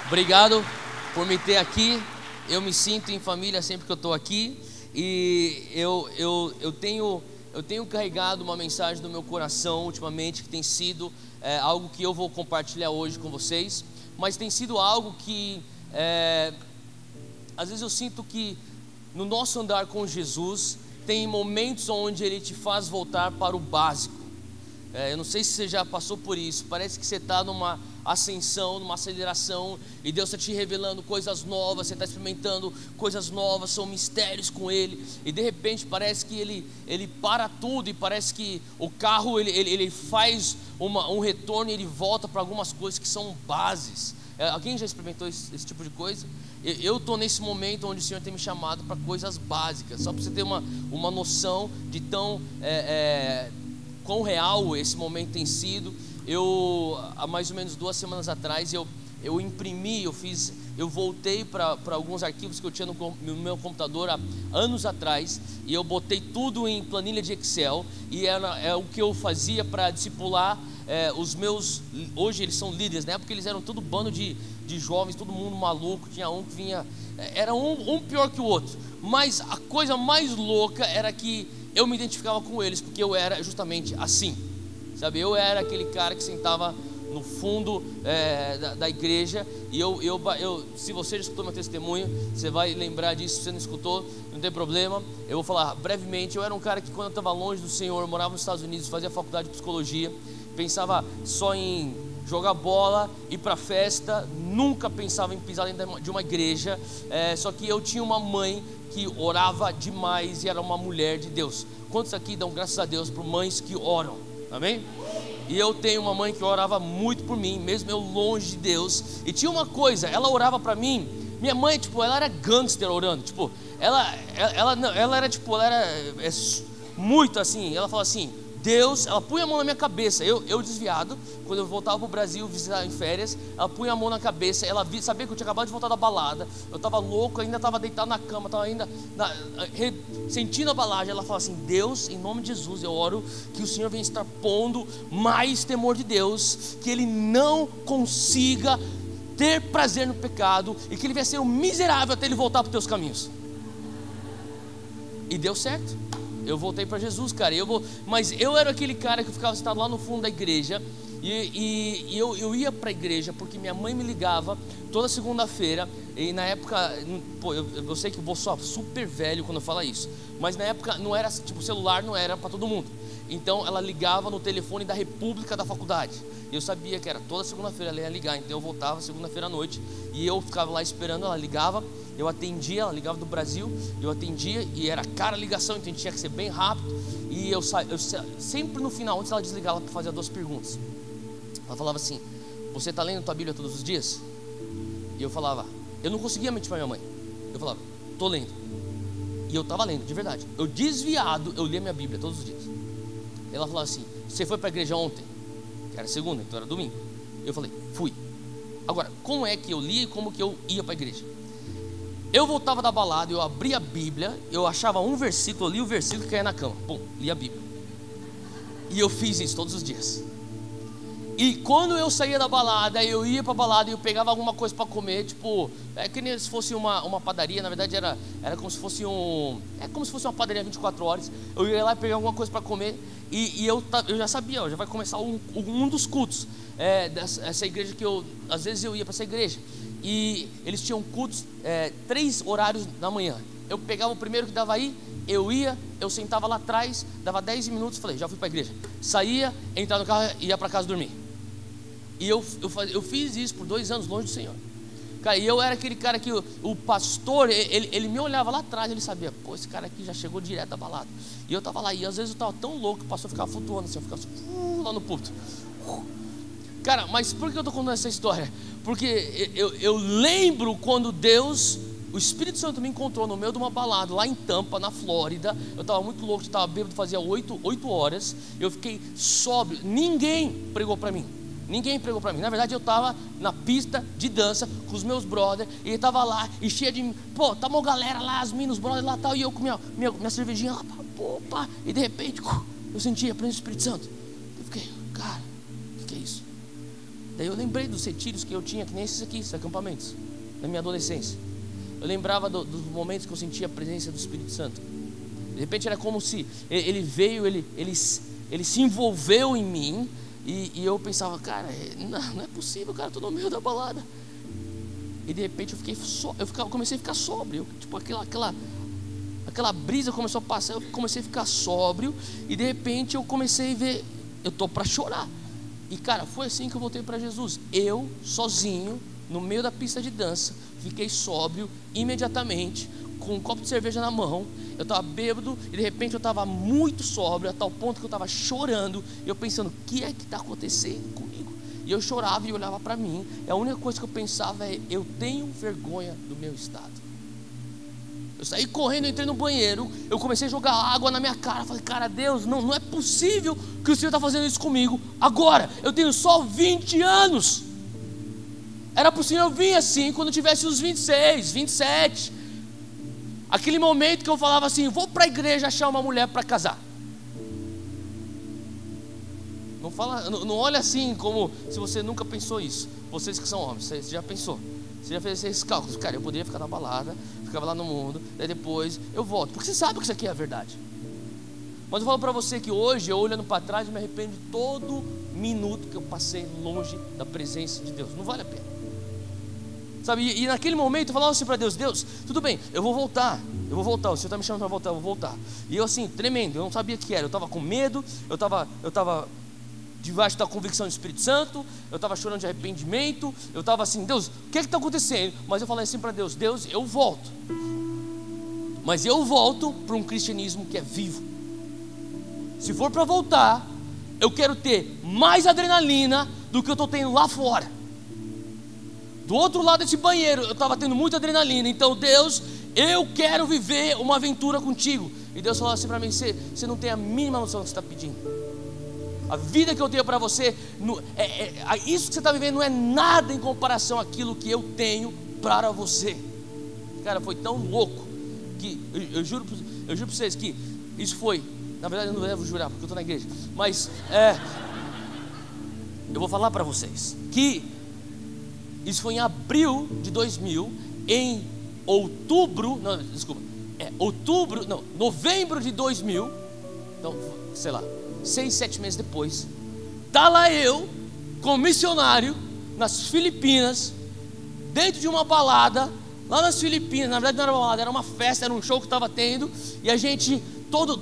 Obrigado por me ter aqui. Eu me sinto em família sempre que eu estou aqui. E eu tenho carregado uma mensagem no meu coração ultimamente, que tem sido algo que eu vou compartilhar hoje com vocês. Mas tem sido algo que às vezes eu sinto que no nosso andar com Jesus tem momentos onde Ele te faz voltar para o básico. Eu não sei se você já passou por isso. Parece que você está numa ascensão, numa aceleração, e Deus está te revelando coisas novas. Você está experimentando coisas novas, são mistérios com Ele, e de repente parece que Ele para tudo, e parece que o carro ele faz um retorno, e Ele volta para algumas coisas que são bases. Alguém já experimentou esse tipo de coisa? Eu estou nesse momento onde o Senhor tem me chamado para coisas básicas, só para você ter uma noção de quão real esse momento tem sido. Há mais ou menos 2 semanas atrás, eu imprimi, eu voltei para alguns arquivos que eu tinha no meu computador há anos atrás, e eu botei tudo em planilha de Excel, e é o que eu fazia para discipular os meus, hoje eles são líderes, na época eles eram todo bando de jovens, todo mundo maluco, tinha um que vinha, era um pior que o outro, mas a coisa mais louca era que eu me identificava com eles, porque eu era justamente assim, sabe? Eu era aquele cara que sentava no fundo da igreja, e se você já escutou meu testemunho, você vai lembrar disso. Se você não escutou, não tem problema, eu vou falar brevemente. Eu era um cara que, quando eu estava longe do Senhor, eu morava nos Estados Unidos, fazia faculdade de psicologia, pensava só em jogar bola, ir para festa, nunca pensava em pisar dentro de uma igreja, só que eu tinha uma mãe que orava demais e era uma mulher de Deus. Quantos aqui dão graças a Deus por mães que oram? Amém? E eu tenho uma mãe que orava muito por mim, mesmo eu longe de Deus. E tinha uma coisa, ela orava para mim. Minha mãe, ela era gangster orando. Ela era muito assim. Ela falava assim: Deus, ela punha a mão na minha cabeça. Eu desviado, quando eu voltava para o Brasil visitar em férias, ela punha a mão na cabeça. Ela sabia que eu tinha acabado de voltar da balada, eu estava louco, ainda estava deitado na cama, estava ainda sentindo a balada. Ela falava assim: Deus, em nome de Jesus, eu oro que o Senhor venha estar pondo mais temor de Deus, que ele não consiga ter prazer no pecado, e que ele venha ser um miserável até ele voltar para os teus caminhos. E deu certo. Eu voltei para Jesus, cara. Mas eu era aquele cara que ficava sentado lá no fundo da igreja, e eu ia para a igreja porque minha mãe me ligava toda segunda-feira. E na época, eu sei que eu vou soar super velho quando eu falar isso, mas na época não era tipo, celular não era para todo mundo. Então ela ligava no telefone da República da faculdade, e eu sabia que era toda segunda-feira ela ia ligar. Então eu voltava segunda-feira à noite, e eu ficava lá esperando. Ela ligava, eu atendia, ela ligava do Brasil, eu atendia, e era cara a ligação, então tinha que ser bem rápido. E eu sempre no final, antes dela desligar, ela fazia 2 perguntas. Ela falava assim: você está lendo tua Bíblia todos os dias? E eu falava, eu não conseguia mentir para minha mãe. Eu falava, estou lendo. E eu estava lendo, de verdade. Eu desviado, eu lia minha Bíblia todos os dias. Ela falava assim: você foi para a igreja ontem? Que era segunda, então era domingo. Eu falei, fui. Agora, como é que eu lia e como que eu ia para a igreja? Eu voltava da balada, eu abria a Bíblia, eu achava um versículo, eu lia o versículo e caía na cama. Bom, lia a Bíblia. E eu fiz isso todos os dias. E quando eu saía da balada, eu ia para a balada e eu pegava alguma coisa para comer, que nem se fosse uma padaria. Na verdade era como se fosse uma padaria 24 horas. Eu ia lá e pegava alguma coisa para comer, e eu já sabia, já vai começar um dos cultos dessa igreja, que às vezes eu ia para essa igreja, e eles tinham cultos 3 horários da manhã. Eu pegava o primeiro que dava aí, eu sentava lá atrás, dava 10 minutos, falei, já fui para a igreja. Saía, entrava no carro e ia para casa dormir. E eu fiz isso por 2 anos longe do Senhor, cara. E eu era aquele cara que o pastor, ele me olhava lá atrás, ele sabia, pô, esse cara aqui já chegou direto da balada. E eu estava lá, e às vezes eu estava tão louco que o pastor ficava flutuando assim, eu ficava assim, lá no púlpito. Cara, mas por que eu estou contando essa história? Porque eu lembro quando o Espírito Santo me encontrou no meio de uma balada lá em Tampa, na Flórida. Eu estava muito louco, estava bêbado, fazia 8 horas. Eu fiquei sóbrio, ninguém pregou para mim. Na verdade eu estava na pista de dança com os meus brothers, e estava lá, e cheia de, tá uma galera lá, as minas, os brothers lá tal, e eu com minha cervejinha lá, pá, e de repente eu senti a presença do Espírito Santo. Eu fiquei, cara, o que é isso? Daí eu lembrei dos retiros que eu tinha, que nem esses aqui, esses acampamentos, na minha adolescência. Eu lembrava dos momentos que eu sentia a presença do Espírito Santo. De repente era como se ele veio, ele se envolveu em mim, e eu pensava, cara, não é possível, cara, estou no meio da balada. E de repente eu comecei a ficar sóbrio, tipo aquela brisa começou a passar, eu comecei a ficar sóbrio, e de repente eu comecei a ver, eu estou para chorar. E cara, foi assim que eu voltei para Jesus. Eu, sozinho, no meio da pista de dança, fiquei sóbrio imediatamente, com um copo de cerveja na mão. Eu estava bêbado e de repente eu estava muito sóbrio, a tal ponto que eu estava chorando. E eu pensando, o que é que está acontecendo comigo? E eu chorava e olhava para mim, e a única coisa que eu pensava é, eu tenho vergonha do meu estado. Eu saí correndo, entrei no banheiro, eu comecei a jogar água na minha cara. Falei, cara, Deus, não é possível que o Senhor está fazendo isso comigo agora. Eu tenho só 20 anos. Era para o Senhor vir assim quando eu tivesse uns 26, 27. Aquele momento que eu falava assim, vou para a igreja achar uma mulher para casar. Não olha assim como se você nunca pensou isso. Vocês que são homens, você já pensou? Você já fez esses cálculos? Cara, eu poderia ficar na balada, ficava lá no mundo, daí depois eu volto, porque você sabe que isso aqui é a verdade. Mas eu falo para você que hoje, eu olhando para trás, eu me arrependo de todo minuto que eu passei longe da presença de Deus. Não vale a pena, sabe? E naquele momento eu falava assim para Deus, Deus, tudo bem, eu vou voltar, o Senhor está me chamando para voltar, eu vou voltar. E eu assim, tremendo, eu não sabia o que era, eu estava com medo, eu estava debaixo da convicção do Espírito Santo, eu estava chorando de arrependimento, eu estava assim, Deus, o que está acontecendo? Mas eu falei assim para Deus, Deus, eu volto, mas eu volto para um cristianismo que é vivo. Se for para voltar, eu quero ter mais adrenalina do que eu estou tendo lá fora. Do outro lado desse banheiro, eu estava tendo muita adrenalina. Então Deus, eu quero viver uma aventura contigo. E Deus falou assim para mim, você não tem a mínima noção do que você está pedindo. A vida que eu tenho para você, isso que você está vivendo não é nada em comparação àquilo que eu tenho para você. Cara, foi tão louco que eu juro para vocês que isso foi, na verdade eu não devo jurar porque eu estou na igreja, mas eu vou falar para vocês que isso foi em abril de 2000, em novembro de 2000, então sei lá, 6, 7 meses depois, tá lá eu, como missionário, nas Filipinas, dentro de uma balada, lá nas Filipinas. Na verdade não era uma balada, era uma festa, era um show que estava tendo, e a gente, todo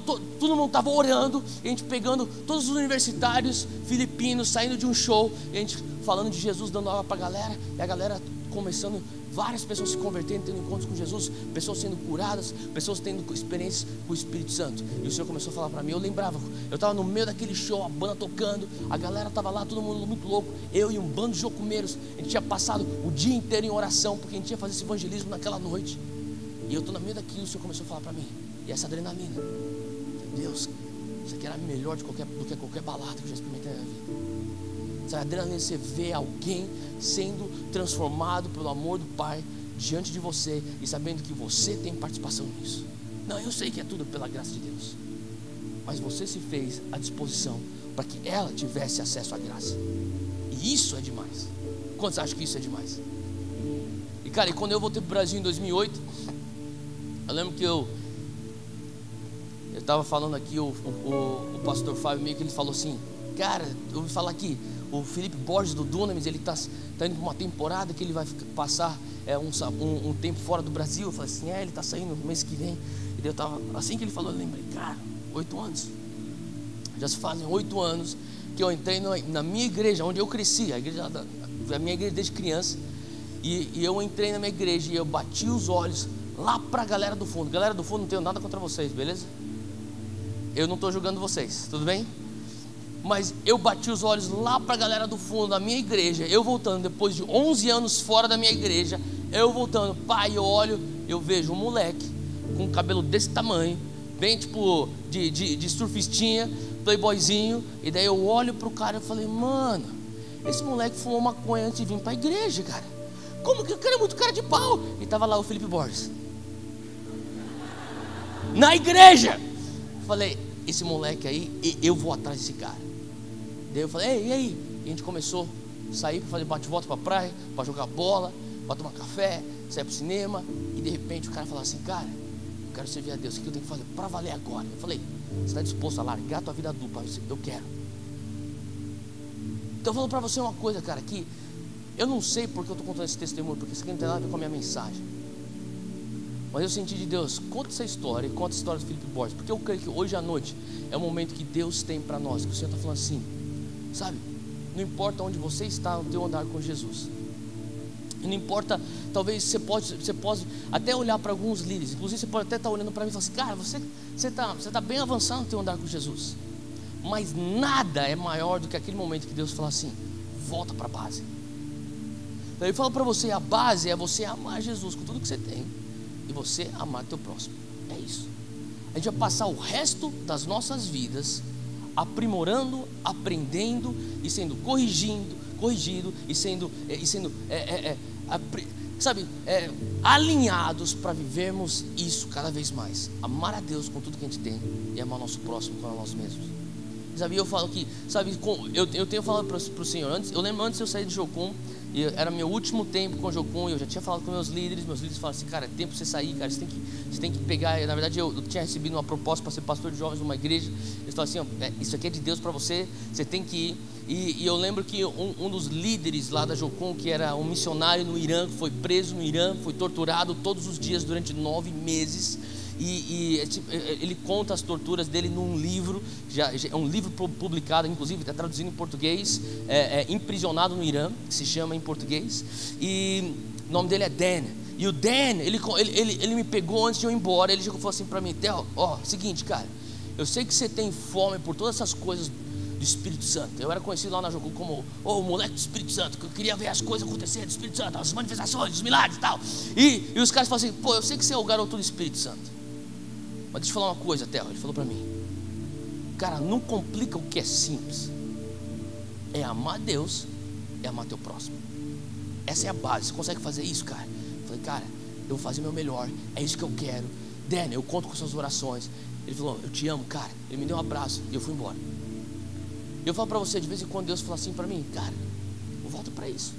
mundo estava orando, e a gente pegando todos os universitários filipinos, saindo de um show, e a gente falando de Jesus, dando aula para a galera, e a galera começando, várias pessoas se convertendo, tendo encontros com Jesus, pessoas sendo curadas, pessoas tendo experiências com o Espírito Santo. E o Senhor começou a falar para mim, eu lembrava, eu estava no meio daquele show, a banda tocando, a galera estava lá, todo mundo muito louco, eu e um bando de jocumeiros, a gente tinha passado o dia inteiro em oração, porque a gente ia fazer esse evangelismo naquela noite. E eu estou no meio daquilo, o Senhor começou a falar para mim, e essa adrenalina, Deus, isso aqui era melhor do que qualquer balada que eu já experimentei na minha vida. Sabe, a adrenalina, você vê alguém sendo transformado pelo amor do Pai diante de você e sabendo que você tem participação nisso. Não, eu sei que é tudo pela graça de Deus, mas você se fez à disposição para que ela tivesse acesso à graça. E isso é demais. Quantos acham que isso é demais? E cara, e quando eu voltei para o Brasil em 2008, eu lembro que eu estava falando aqui, o pastor Fábio meio que ele falou assim, cara, eu ouvi falar que o Felipe Borges do Dunamis, ele está indo para uma temporada que ele vai passar um tempo fora do Brasil. Eu falei assim, ele está saindo no mês que vem. E daí eu estava, assim que ele falou, eu lembrei, cara, 8 anos. Já se fazem 8 anos que eu entrei na minha igreja, onde eu cresci, a minha igreja desde criança. E eu entrei na minha igreja e eu bati os olhos lá para a galera do fundo. Galera do fundo, não tenho nada contra vocês, beleza? Eu não estou julgando vocês, tudo bem? Mas eu bati os olhos lá para a galera do fundo da minha igreja, eu voltando, depois de 11 anos fora da minha igreja, eu voltando, pai, eu olho, eu vejo um moleque, com um cabelo desse tamanho, bem tipo, de surfistinha, playboyzinho, e daí eu olho pro cara e falei, mano, esse moleque fumou maconha antes de vir para a igreja, cara, como que o cara é muito cara de pau? E tava lá o Felipe Borges, na igreja, falei, esse moleque aí, eu vou atrás desse cara. Daí eu falei, e aí? E a gente começou a sair para fazer bate-volta para a praia, para jogar bola, para tomar café, sair para o cinema. E de repente o cara falava assim: cara, eu quero servir a Deus, o que eu tenho que fazer para valer agora? Eu falei: você está disposto a largar a tua vida dupla? Eu quero. Então eu falo para você uma coisa, cara, que eu não sei porque eu estou contando esse testemunho, porque isso aqui não tem nada a ver com a minha mensagem. Mas eu senti de Deus: conta essa história, e conta a história do Felipe Borges, porque eu creio que hoje à noite é o momento que Deus tem para nós, que o Senhor está falando assim, sabe, não importa onde você está no teu andar com Jesus, e não importa, talvez você pode até olhar para alguns líderes, inclusive você pode até estar olhando para mim e falar assim: cara, você tá bem avançado no teu andar com Jesus, mas nada é maior do que aquele momento que Deus fala assim: volta para a base. Então eu falo para você, a base é você amar Jesus com tudo que você tem e você amar teu próximo. É isso. A gente vai passar o resto das nossas vidas aprimorando, aprendendo e sendo corrigido e sendo alinhados para vivermos isso cada vez mais. Amar a Deus com tudo que a gente tem e amar o nosso próximo como a nós mesmos. Sabe, eu falo que, sabe, eu tenho falado para o Senhor, eu lembro antes de eu sair de Jocum, e era meu último tempo com o Jocum, eu já tinha falado com meus líderes falaram assim: cara, é tempo para você sair, cara, você tem que pegar. Na verdade eu tinha recebido uma proposta para ser pastor de jovens numa igreja. Eles falaram assim: isso aqui é de Deus para você, você tem que ir. E eu lembro que um dos líderes lá da Jocum, que era um missionário no Irã, que foi preso no Irã, foi torturado todos os dias durante 9 meses. E ele conta as torturas dele num livro, já é um livro publicado, inclusive está traduzido em português, Imprisionado no Irã, que se chama em português, e o nome dele é Dan. E o Dan, ele me pegou antes de eu ir embora. Ele chegou e falou assim para mim: Theo, seguinte, cara, eu sei que você tem fome por todas essas coisas do Espírito Santo. Eu era conhecido lá na Jocum como o moleque do Espírito Santo, que eu queria ver as coisas acontecerem do Espírito Santo, as manifestações, os milagres e tal. E os caras falam assim: pô, eu sei que você é o garoto do Espírito Santo, mas deixa eu falar uma coisa, Theo. Ele falou para mim: cara, não complica o que é simples. É amar Deus, é amar teu próximo. Essa é a base. Você consegue fazer isso, cara? Eu falei: cara, eu vou fazer o meu melhor, é isso que eu quero. Dan, eu conto com suas orações. Ele falou: eu te amo, cara. Ele me deu um abraço e eu fui embora. Eu falo para você, de vez em quando Deus fala assim para mim: cara, eu volto para isso.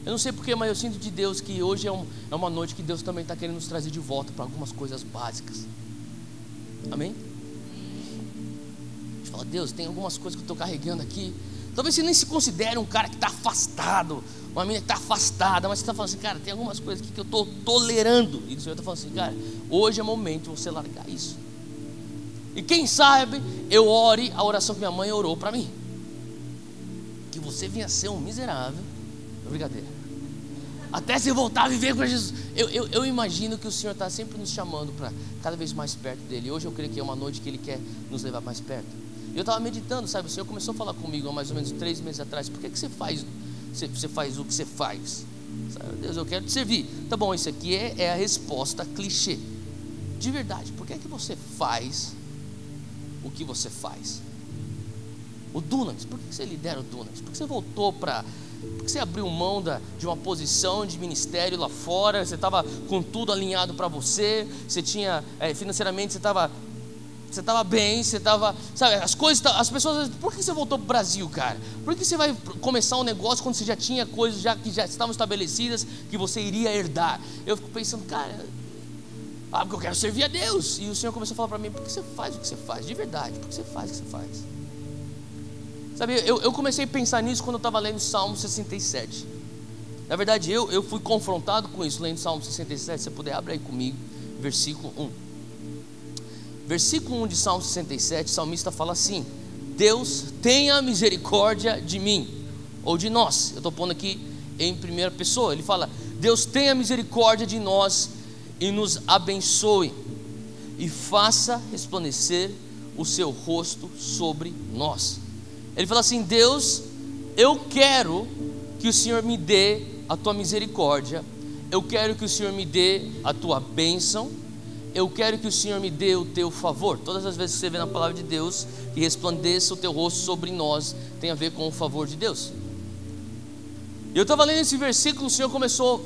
Eu não sei porquê, mas eu sinto de Deus que hoje é uma noite que Deus também está querendo nos trazer de volta para algumas coisas básicas. Amém? A gente fala: Deus, tem algumas coisas que eu estou carregando aqui. Talvez você nem se considere um cara que está afastado, uma menina que está afastada, mas você está falando assim: cara, tem algumas coisas aqui que eu estou tolerando. E o Senhor está falando assim: cara, hoje é momento de você largar isso. E quem sabe eu ore a oração que minha mãe orou para mim, que você venha ser um miserável. Brincadeira. Até você voltar a viver com Jesus. Eu imagino que o Senhor está sempre nos chamando para cada vez mais perto dele. Hoje eu creio que é uma noite que Ele quer nos levar mais perto. Eu estava meditando, sabe, o Senhor começou a falar comigo há mais ou menos 3 meses atrás: por que você faz o que você faz? Sabe, Deus, eu quero te servir. Tá bom, isso aqui é a resposta clichê. De verdade, por que você faz o que você faz? O Dunamis, por que você lidera o Dunamis? Por que você voltou para... Por que você abriu mão de uma posição de ministério lá fora? Você estava com tudo alinhado para você. Você tinha, financeiramente, você estava bem, você estava, sabe, as pessoas, por que você voltou para o Brasil, cara? Por que você vai começar um negócio quando você já tinha coisas que já estavam estabelecidas, que você iria herdar? Eu fico pensando, cara, porque eu quero servir a Deus. E o Senhor começou a falar para mim: por que você faz o que você faz? De verdade, por que você faz o que você faz? Sabe, eu comecei a pensar nisso quando eu estava lendo Salmo 67. Na verdade, eu fui confrontado com isso lendo Salmo 67. Se você puder, abre aí comigo, versículo 1. Versículo 1 de Salmo 67, o salmista fala assim: Deus, tenha misericórdia de mim, ou de nós. Eu estou pondo aqui em primeira pessoa. Ele fala: Deus, tenha misericórdia de nós e nos abençoe, e faça resplandecer o seu rosto sobre nós. Ele fala assim: Deus, eu quero que o Senhor me dê a tua misericórdia, eu quero que o Senhor me dê a tua bênção, eu quero que o Senhor me dê o teu favor. Todas as vezes que você vê na palavra de Deus que resplandeça o teu rosto sobre nós, tem a ver com o favor de Deus. Eu estava lendo esse versículo, o Senhor começou,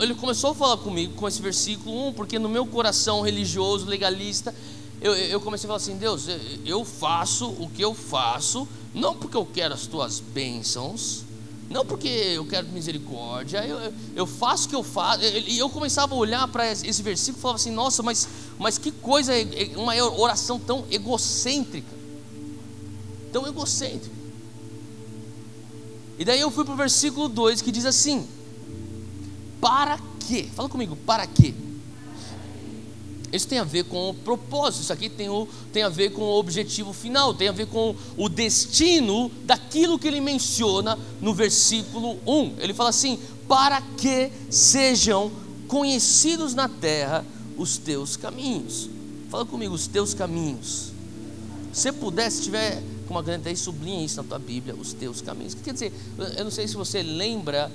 Ele começou a falar comigo com esse versículo 1, porque no meu coração religioso, legalista, eu comecei a falar assim: Deus, eu faço o que eu faço, não porque eu quero as tuas bênçãos, não porque eu quero misericórdia, eu faço o que eu faço. E eu começava a olhar para esse versículo e falava assim: nossa, mas que coisa, uma oração tão egocêntrica. Tão egocêntrica. E daí eu fui para o versículo 2 que diz assim: para quê? Fala comigo, para quê? Isso tem a ver com o propósito, isso aqui tem a ver com o objetivo final, tem a ver com o destino daquilo que ele menciona no versículo 1. Ele fala assim: para que sejam conhecidos na terra os teus caminhos. Fala comigo, os teus caminhos. Se puder, se tiver com uma caneta aí, sublinha isso na tua Bíblia, os teus caminhos. O que quer dizer? Eu não sei se você lembra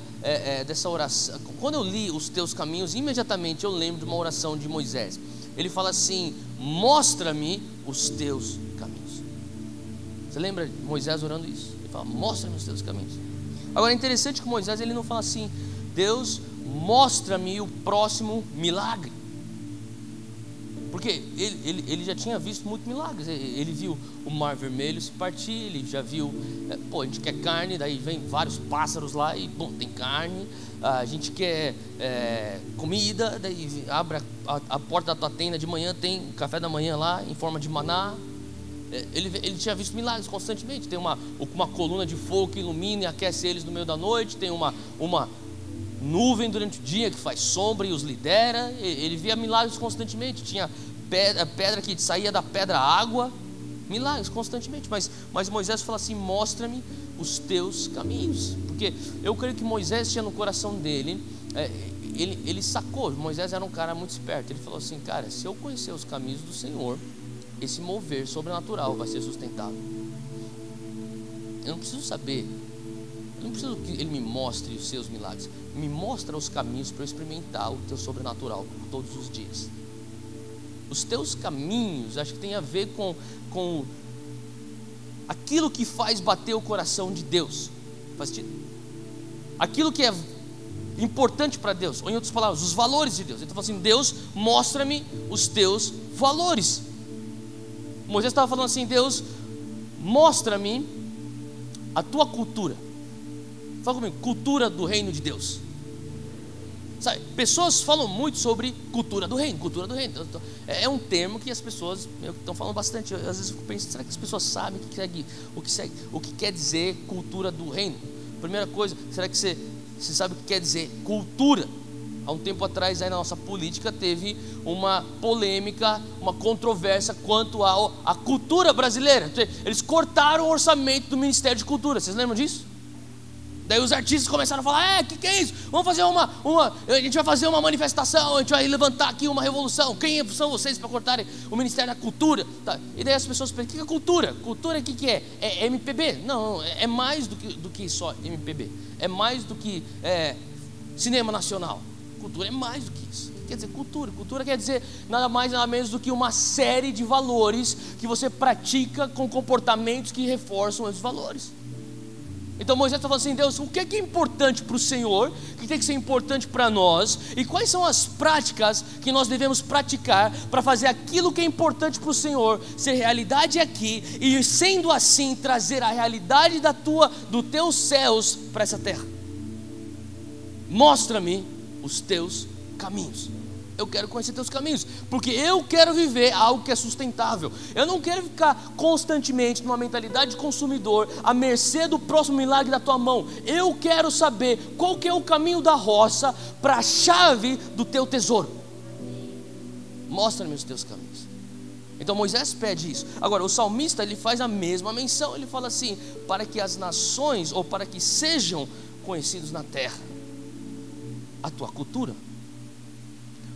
dessa oração. Quando eu li os teus caminhos, imediatamente eu lembro de uma oração de Moisés. Ele fala assim: mostra-me os teus caminhos. Você lembra de Moisés orando isso? Ele fala: mostra-me os teus caminhos. Agora é interessante que Moisés, ele não fala assim: Deus, mostra-me o próximo milagre. Porque ele já tinha visto muitos milagres. Ele viu o mar vermelho se partir, ele já viu, a gente quer carne, daí vem vários pássaros lá e, bom, tem carne. A gente quer comida, daí abre a porta da tua tenda de manhã, tem café da manhã lá em forma de maná. Ele tinha visto milagres constantemente. Tem uma coluna de fogo que ilumina e aquece eles no meio da noite. Tem uma nuvem durante o dia que faz sombra e os lidera. Ele via milagres constantemente. Tinha pedra que saía da pedra água. Milagres constantemente. Mas Moisés fala assim: mostra-me os teus caminhos. Porque eu creio que Moisés tinha no coração dele, ele sacou. Moisés era um cara muito esperto. Ele falou assim: cara, se eu conhecer os caminhos do Senhor, esse mover sobrenatural vai ser sustentável. Eu não preciso saber, eu não preciso que ele me mostre os seus milagres. Me mostra os caminhos para eu experimentar o teu sobrenatural todos os dias. Os teus caminhos, acho que tem a ver com aquilo que faz bater o coração de Deus. Faz sentido? Aquilo que é importante para Deus, ou em outras palavras, os valores de Deus. Ele está falando assim: Deus, mostra-me os teus valores. Moisés estava falando assim: Deus, mostra-me a tua cultura. Fala comigo, cultura do reino de Deus. Sabe, pessoas falam muito sobre cultura do reino, cultura do reino. É um termo que as pessoas estão falando bastante. Às vezes eu penso: será que as pessoas sabem o que quer dizer cultura do reino? Primeira coisa, será que você sabe o que quer dizer cultura? Há um tempo atrás, aí na nossa política, teve uma polêmica, uma controvérsia quanto à cultura brasileira. Eles cortaram o orçamento do Ministério de Cultura. Vocês lembram disso? Daí os artistas começaram a falar: que é isso? Vamos fazer a gente vai fazer uma manifestação, a gente vai levantar aqui uma revolução. Quem são vocês para cortarem o Ministério da Cultura? Tá. E daí as pessoas pensam: o que é cultura? Cultura o que é? É MPB? Não, é mais do que só MPB. É mais do que cinema nacional. Cultura é mais do que isso. O que quer dizer cultura? Cultura quer dizer nada mais nada menos do que uma série de valores que você pratica com comportamentos que reforçam esses valores. Então Moisés está falando assim: Deus, o que é importante para o Senhor, o que tem que ser importante para nós, e quais são as práticas que nós devemos praticar para fazer aquilo que é importante para o Senhor ser realidade aqui, e sendo assim trazer a realidade dos teus céus para essa terra. Mostra-me os teus caminhos. Eu quero conhecer teus caminhos, porque eu quero viver algo que é sustentável. Eu não quero ficar constantemente numa mentalidade de consumidor, à mercê do próximo milagre da tua mão. Eu quero saber qual que é o caminho da roça para a chave do teu tesouro. Mostra-me os teus caminhos. Então Moisés pede isso. Agora o salmista, ele faz a mesma menção. Ele fala assim: para que as nações, ou para que sejam conhecidos na terra a tua cultura,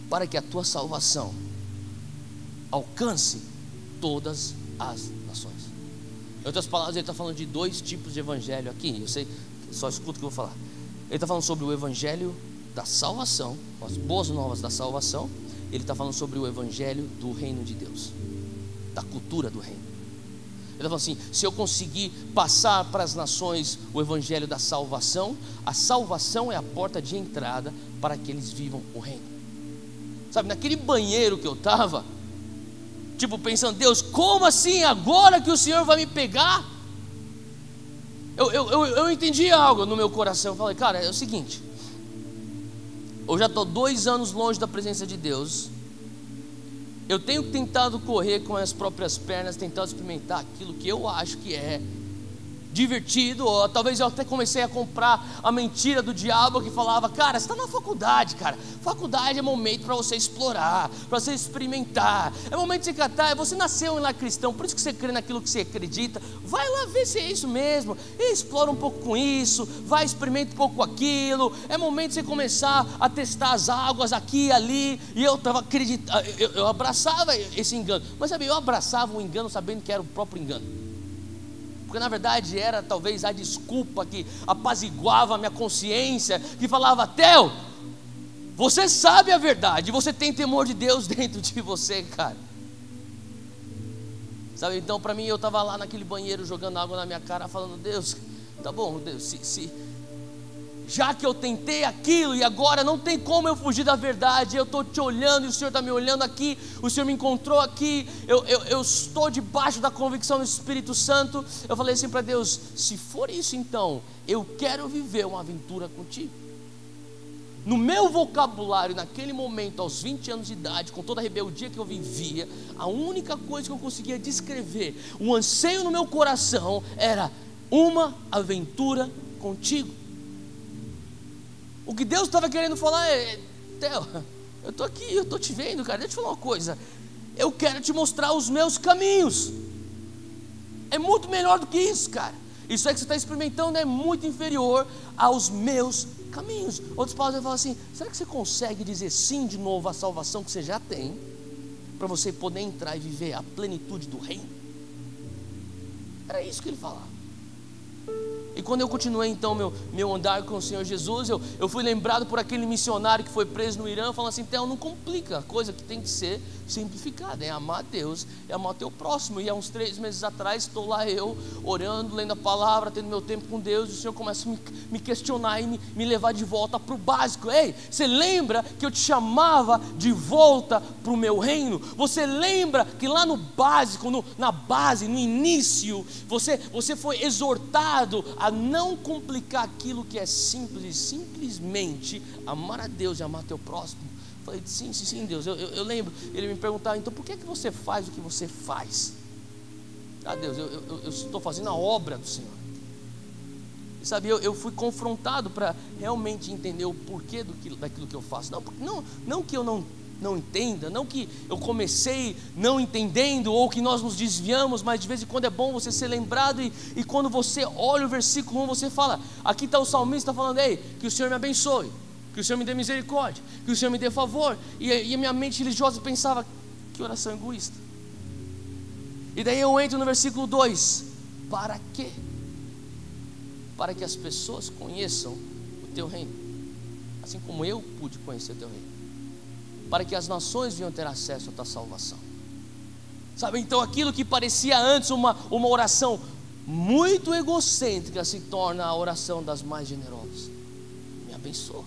para que a tua salvação alcance todas as nações. Em outras palavras, ele está falando de dois tipos de evangelho aqui. Eu sei, só escuta o que eu vou falar. Ele está falando sobre o evangelho da salvação, as boas novas da salvação. Ele está falando sobre o evangelho do reino de Deus, da cultura do reino. Ele está falando assim: se eu conseguir passar para as nações o evangelho da salvação, a salvação é a porta de entrada para que eles vivam o reino. Sabe, naquele banheiro que eu estava, tipo pensando: Deus, como assim agora que o Senhor vai me pegar? eu entendi algo no meu coração. Eu falei, cara, é o seguinte, eu já estou 2 anos longe da presença de Deus. Eu tenho tentado correr com as próprias pernas, tentado experimentar aquilo que eu acho que é divertido, ou talvez eu até comecei a comprar a mentira do diabo que falava, cara, você está na faculdade, cara, faculdade é momento para você explorar, para você experimentar, é momento de você catar, você nasceu lá cristão, por isso que você crê naquilo que você acredita, vai lá ver se é isso mesmo, e explora um pouco com isso, vai experimenta um pouco com aquilo, é momento de você começar a testar as águas aqui e ali, e eu estava acreditando, eu abraçava esse engano, mas sabe, eu abraçava o engano sabendo que era o próprio engano, porque na verdade era talvez a desculpa que apaziguava a minha consciência, que falava, Theo, você sabe a verdade, você tem temor de Deus dentro de você, cara. Sabe, então para mim eu estava lá naquele banheiro jogando água na minha cara, falando, Deus, tá bom, Deus, já que eu tentei aquilo e agora não tem como eu fugir da verdade, eu estou te olhando e o Senhor está me olhando aqui, o Senhor me encontrou aqui, eu estou debaixo da convicção do Espírito Santo. Eu falei assim para Deus, se for isso então, eu quero viver uma aventura contigo. No meu vocabulário, naquele momento, aos 20 anos de idade, com toda a rebeldia que eu vivia, a única coisa que eu conseguia descrever, o anseio no meu coração era uma aventura contigo. O que Deus estava querendo falar é, Theo, eu estou aqui, eu estou te vendo, cara, deixa eu te falar uma coisa, eu quero te mostrar os meus caminhos, é muito melhor do que isso, cara, isso aí que você está experimentando é muito inferior aos meus caminhos. Outros palavras falam assim, será que você consegue dizer sim de novo à salvação que você já tem, para você poder entrar e viver a plenitude do reino? Era isso que ele falava. E quando eu continuei então meu andar com o Senhor Jesus, eu fui lembrado por aquele missionário que foi preso no Irã, falando assim, então não complica, a coisa que tem que ser simplificada, é amar a Deus, é amar o teu próximo. E há uns 3 meses atrás, estou lá eu, orando, lendo a palavra, tendo meu tempo com Deus, e o Senhor começa a me questionar e me levar de volta para o básico. Ei, você lembra que eu te chamava de volta para o meu reino? Você lembra que lá no básico, na base, no início, você foi exortado a não complicar aquilo que é simples e simplesmente amar a Deus e amar teu próximo? Eu falei, sim, Deus, eu lembro. Ele me perguntava, então por que você faz o que você faz? Ah, Deus, eu estou fazendo a obra do Senhor. E sabe, eu fui confrontado para realmente entender o porquê daquilo que eu faço. Não que eu não entenda, não que eu comecei não entendendo ou que nós nos desviamos, mas de vez em quando é bom você ser lembrado e quando você olha o versículo 1, você fala, aqui está o salmista falando, ei, que o Senhor me abençoe, que o Senhor me dê misericórdia, que o Senhor me dê favor. E a minha mente religiosa pensava, que oração egoísta. E daí eu entro no versículo 2, para quê? Para que as pessoas conheçam o teu reino, assim como eu pude conhecer o teu reino, para que as nações venham ter acesso à tua salvação. Sabe, então aquilo que parecia antes uma oração muito egocêntrica se torna a oração das mais generosas. Me abençoa.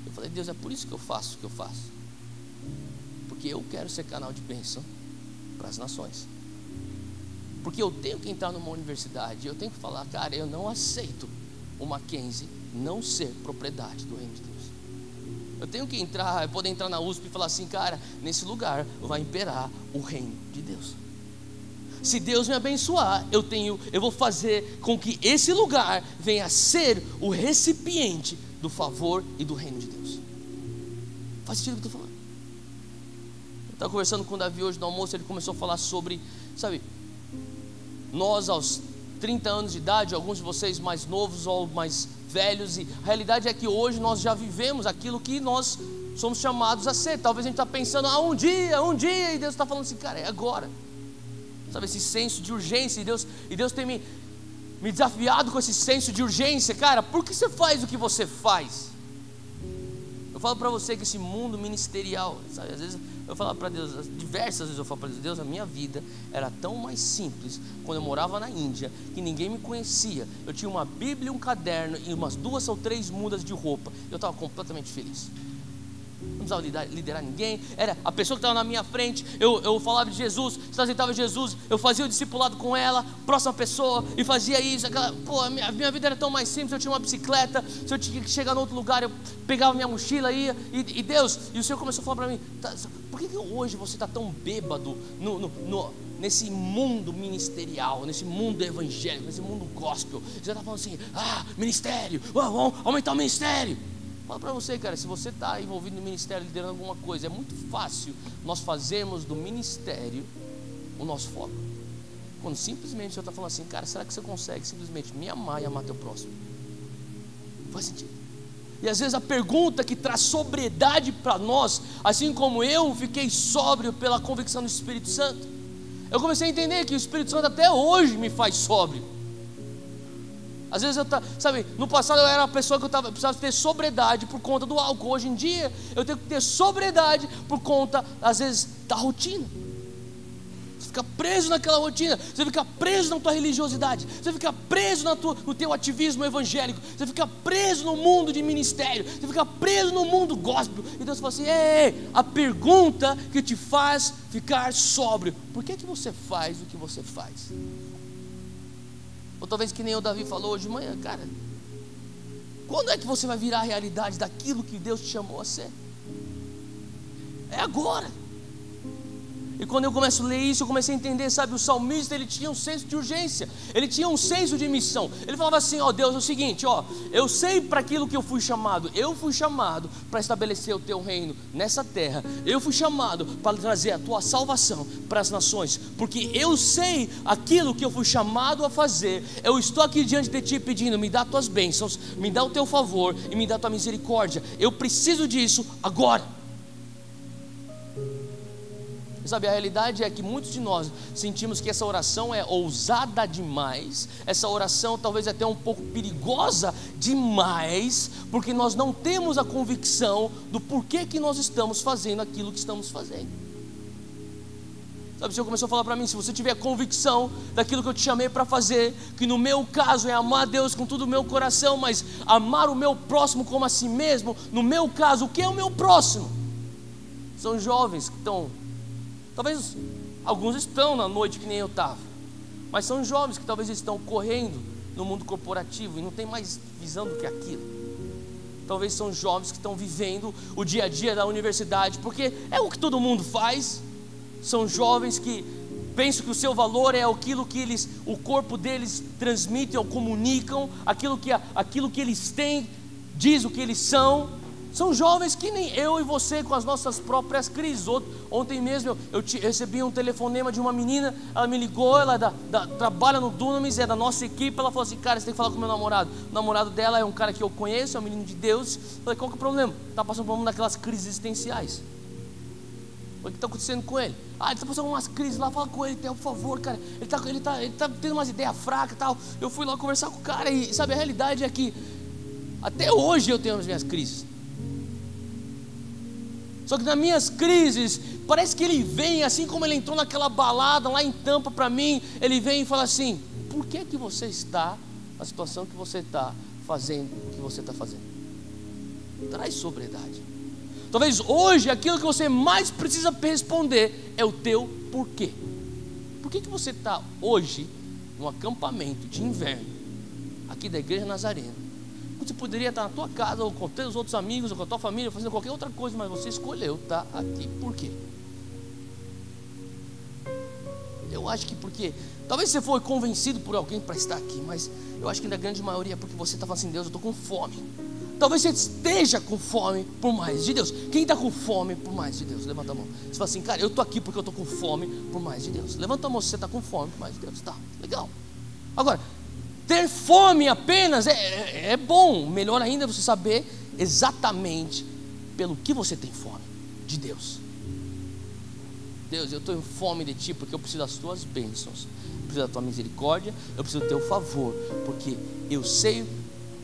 Eu falei, Deus, é por isso que eu faço o que eu faço, porque eu quero ser canal de bênção para as nações, porque eu tenho que entrar numa universidade, eu tenho que falar, cara, eu não aceito o Mackenzie não ser propriedade do reino de Deus. Eu tenho que entrar, eu poder entrar na USP e falar assim, cara, nesse lugar vai imperar o reino de Deus. Se Deus me abençoar, eu vou fazer com que esse lugar venha a ser o recipiente do favor e do reino de Deus. Faz sentido o que eu estou falando? Eu estava conversando com o Davi hoje no almoço, ele começou a falar sobre, sabe, nós aos 30 anos de idade, alguns de vocês mais novos ou mais velhos, e a realidade é que hoje nós já vivemos aquilo que nós somos chamados a ser. Talvez a gente está pensando, um dia, e Deus está falando assim, cara, é agora. Sabe, esse senso de urgência, e Deus tem me desafiado com esse senso de urgência. Cara, por que você faz o que você faz? Eu falo para você que esse mundo ministerial, sabe, às vezes eu falo para Deus, diversas vezes eu falo para Deus, a minha vida era tão mais simples quando eu morava na Índia, que ninguém me conhecia, eu tinha uma Bíblia, um caderno e umas 2 ou 3 mudas de roupa, eu estava completamente feliz. não precisava liderar ninguém, era a pessoa que estava na minha frente, eu falava de Jesus, se aceitava Jesus, eu fazia o discipulado com ela, próxima pessoa, e fazia isso, aquela, pô, a minha vida era tão mais simples, eu tinha uma bicicleta, se eu tinha que chegar no outro lugar, eu pegava minha mochila, ia, e Deus, e o Senhor começou a falar para mim, por que hoje você está tão bêbado nesse mundo ministerial, nesse mundo evangélico, nesse mundo gospel? Você está falando assim, ministério, vamos aumentar o ministério. Fala para você, cara, se você está envolvido no ministério, liderando alguma coisa, é muito fácil nós fazermos do ministério o nosso foco. Quando simplesmente o Senhor está falando assim, cara, será que você consegue simplesmente me amar e amar teu próximo? Faz sentido. E às vezes a pergunta que traz sobriedade para nós, assim como eu fiquei sóbrio pela convicção do Espírito Santo, eu comecei a entender que o Espírito Santo até hoje me faz sóbrio. Às vezes sabe, no passado eu era uma pessoa que eu precisava ter sobriedade por conta do álcool. Hoje em dia eu tenho que ter sobriedade por conta, às vezes, da rotina. Você fica preso naquela rotina, você fica preso na tua religiosidade, você fica preso no teu ativismo evangélico, você fica preso no mundo de ministério, você fica preso no mundo gospel. E Deus fala assim, ei, a pergunta que te faz ficar sóbrio, por que você faz o que você faz? Ou talvez que nem o Davi falou hoje de manhã, cara, quando é que você vai virar a realidade daquilo que Deus te chamou a ser? É agora. E quando eu começo a ler isso, eu comecei a entender, sabe, o salmista, ele tinha um senso de urgência, ele tinha um senso de missão. Ele falava assim, Deus, é o seguinte, eu sei para aquilo que eu fui chamado para estabelecer o teu reino nessa terra, eu fui chamado para trazer a tua salvação para as nações, porque eu sei aquilo que eu fui chamado a fazer. Eu estou aqui diante de ti pedindo, me dá tuas bênçãos, me dá o teu favor e me dá tua misericórdia, eu preciso disso agora. Sabe, a realidade é que muitos de nós sentimos que essa oração é ousada demais, essa oração talvez até um pouco perigosa demais, porque nós não temos a convicção do porquê que nós estamos fazendo aquilo que estamos fazendo. Sabe, o Senhor começou a falar para mim, se você tiver convicção daquilo que eu te chamei para fazer, que no meu caso é amar a Deus com todo o meu coração, mas amar o meu próximo como a si mesmo, no meu caso, o que é o meu próximo? São jovens que estão, talvez alguns estão na noite que nem eu estava, mas são jovens que talvez estão correndo no mundo corporativo e não tem mais visão do que aquilo. Talvez são jovens que estão vivendo o dia a dia da universidade, porque é o que todo mundo faz. São jovens que pensam que o seu valor é aquilo que o corpo deles transmite ou comunicam, aquilo que eles têm, diz o que eles são. São jovens que nem eu e você, com as nossas próprias crises. Ontem mesmo eu recebi um telefonema de uma menina, ela me ligou, ela trabalha no Dunamis, é da nossa equipe. Ela falou assim, cara, você tem que falar com o meu namorado. O namorado dela é um cara que eu conheço, é um menino de Deus. Eu falei, qual que é o problema? Está passando por uma daquelas crises existenciais. O que está acontecendo com ele? Ele está passando umas crises lá, fala com ele, por favor, cara. Ele tá tendo umas ideias fracas e tal. Eu fui lá conversar com o cara e, sabe, a realidade é que até hoje eu tenho as minhas crises. Só que nas minhas crises, parece que ele vem, assim como ele entrou naquela balada lá em Tampa para mim, ele vem e fala assim, por que você está na situação que você está fazendo o que você está fazendo? Traz sobriedade. Talvez hoje aquilo que você mais precisa responder é o teu porquê. Por que você está hoje num acampamento de inverno aqui da Igreja Nazarena? Você poderia estar na tua casa, ou com os outros amigos, ou com a tua família, fazendo qualquer outra coisa, mas você escolheu estar aqui. Por quê? Eu acho que porque, talvez você foi convencido por alguém para estar aqui, mas eu acho que na grande maioria é porque você está falando assim, Deus, eu estou com fome. Talvez você esteja com fome por mais de Deus. Quem está com fome por mais de Deus? Levanta a mão. Você fala assim, cara, eu estou aqui porque eu estou com fome por mais de Deus. Levanta a mão se você está com fome por mais de Deus. Tá, legal. Agora, ter fome apenas é bom, melhor ainda é você saber exatamente pelo que você tem fome de Deus. Deus, eu estou em fome de Ti porque eu preciso das Tuas bênçãos, eu preciso da Tua misericórdia, eu preciso do Teu favor, porque eu sei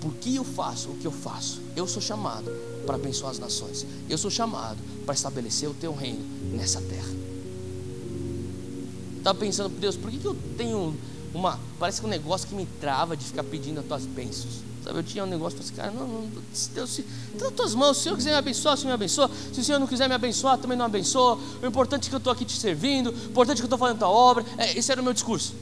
por que eu faço o que eu faço. Eu sou chamado para abençoar as nações, eu sou chamado para estabelecer o Teu reino nessa terra. Eu estava pensando, Deus, por que eu tenho parece que um negócio que me trava de ficar pedindo as tuas bênçãos. Sabe, eu tinha um negócio, falei assim, cara, não, Deus, se está nas tuas mãos, se o Senhor quiser me abençoar, o Senhor me abençoa, se o Senhor não quiser me abençoar, também não abençoa, o importante é que eu estou aqui te servindo, o importante é que eu estou fazendo tua obra. Esse era o meu discurso.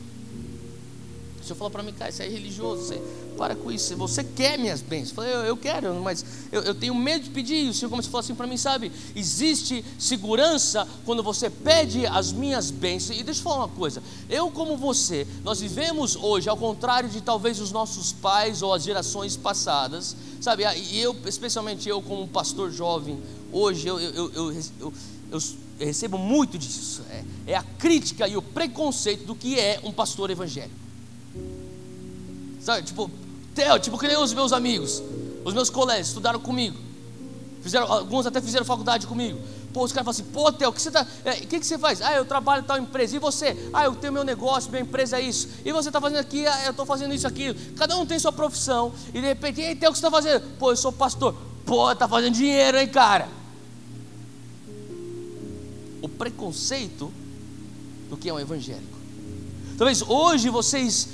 O Senhor falou para mim, cara, isso é religioso, você para com isso, você quer minhas bênçãos. Eu falei, eu quero, mas eu tenho medo de pedir. O Senhor começou a falar assim para mim, sabe, existe segurança quando você pede as minhas bênçãos. E deixa eu falar uma coisa, eu como você, nós vivemos hoje, ao contrário de talvez os nossos pais ou as gerações passadas, sabe, e eu, especialmente eu como pastor jovem, hoje eu recebo muito disso, é a crítica e o preconceito do que é um pastor evangélico. Sabe, tipo que nem os meus amigos, os meus colegas estudaram comigo, alguns até fizeram faculdade comigo. Pô, os caras falam assim, pô, Theo, o que você faz? Eu trabalho em tal empresa. E você? Eu tenho meu negócio, minha empresa é isso. E você está fazendo aqui? Eu estou fazendo isso, aquilo. Cada um tem sua profissão. E de repente, ei, Theo, o que você está fazendo? Pô, eu sou pastor. Pô, está fazendo dinheiro, hein, cara? O preconceito do que é um evangélico. Talvez hoje vocês,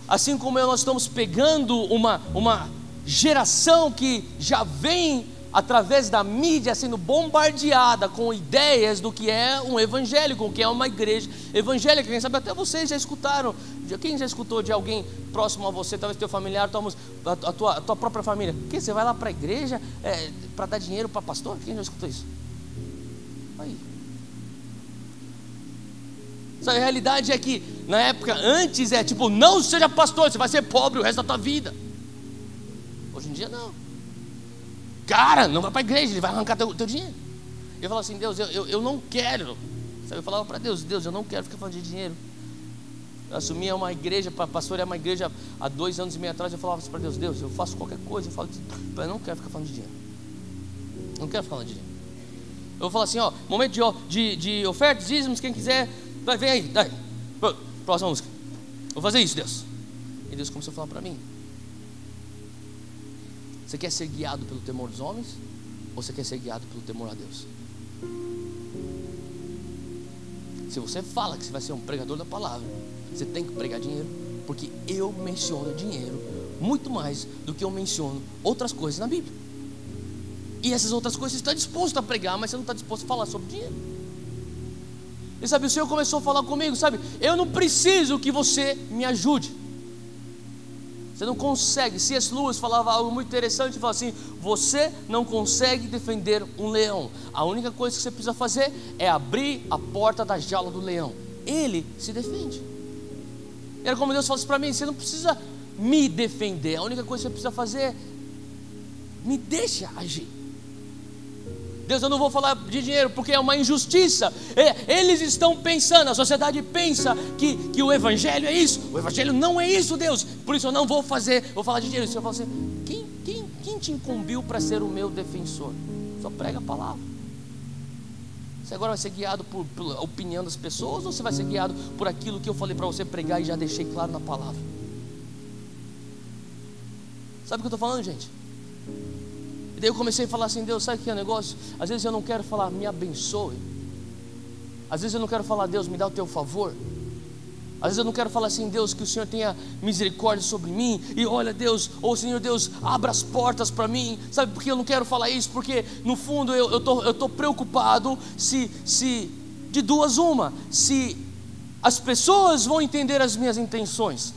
assim como eu, nós estamos pegando uma geração que já vem através da mídia sendo bombardeada com ideias do que é um evangélico, o que é uma igreja evangélica. Quem sabe até vocês já escutaram, quem já escutou de alguém próximo a você, talvez teu familiar, a tua própria família, que você vai lá para a igreja para dar dinheiro para pastor? Quem já escutou isso? Aí. A realidade é que na época antes tipo, não seja pastor, você vai ser pobre o resto da tua vida. Hoje em dia não. Cara, não vai para a igreja, ele vai arrancar teu dinheiro. Eu falo assim, Deus, eu não quero. Sabe, eu falava para Deus, eu não quero ficar falando de dinheiro. Eu assumi uma igreja, pastorear uma igreja há 2 anos e meio atrás. Eu falava assim para Deus, eu faço qualquer coisa. Eu falo, eu não quero ficar falando de dinheiro. Não quero ficar falando de dinheiro. Eu vou falar assim, momento de ofertas, dízimos, quem quiser, vem aí, daí. Próxima música. Vou fazer isso, Deus. E Deus começou a falar para mim, você quer ser guiado pelo temor dos homens? Ou você quer ser guiado pelo temor a Deus? Se você fala que você vai ser um pregador da palavra, você tem que pregar dinheiro, porque eu menciono dinheiro muito mais do que eu menciono outras coisas na Bíblia. E essas outras coisas você está disposto a pregar, mas você não está disposto a falar sobre dinheiro. E sabe, o Senhor começou a falar comigo, sabe, eu não preciso que você me ajude. Você não consegue. C.S. Lewis falava algo muito interessante, falava assim, você não consegue defender um leão. A única coisa que você precisa fazer é abrir a porta da jaula do leão. Ele se defende. Era como Deus falasse para mim, você não precisa me defender, a única coisa que você precisa fazer é me deixa agir. Deus, eu não vou falar de dinheiro porque é uma injustiça. Eles estão pensando, a sociedade pensa que o evangelho é isso. O evangelho não é isso, Deus. Por isso eu não vou falar de dinheiro. O Senhor fala assim, quem te incumbiu para ser o meu defensor? Só prega a palavra. Você agora vai ser guiado pela opinião das pessoas, ou você vai ser guiado por aquilo que eu falei para você pregar e já deixei claro na palavra? Sabe o que eu estou falando, gente? E daí eu comecei a falar assim, Deus, sabe o que é o negócio? Às vezes eu não quero falar, me abençoe. Às vezes eu não quero falar, Deus, me dá o teu favor. Às vezes eu não quero falar assim, Deus, que o Senhor tenha misericórdia sobre mim. E olha, Deus, ou Senhor Deus, abra as portas para mim. Sabe por que eu não quero falar isso? Porque no fundo eu tô preocupado se de duas uma, se as pessoas vão entender as minhas intenções.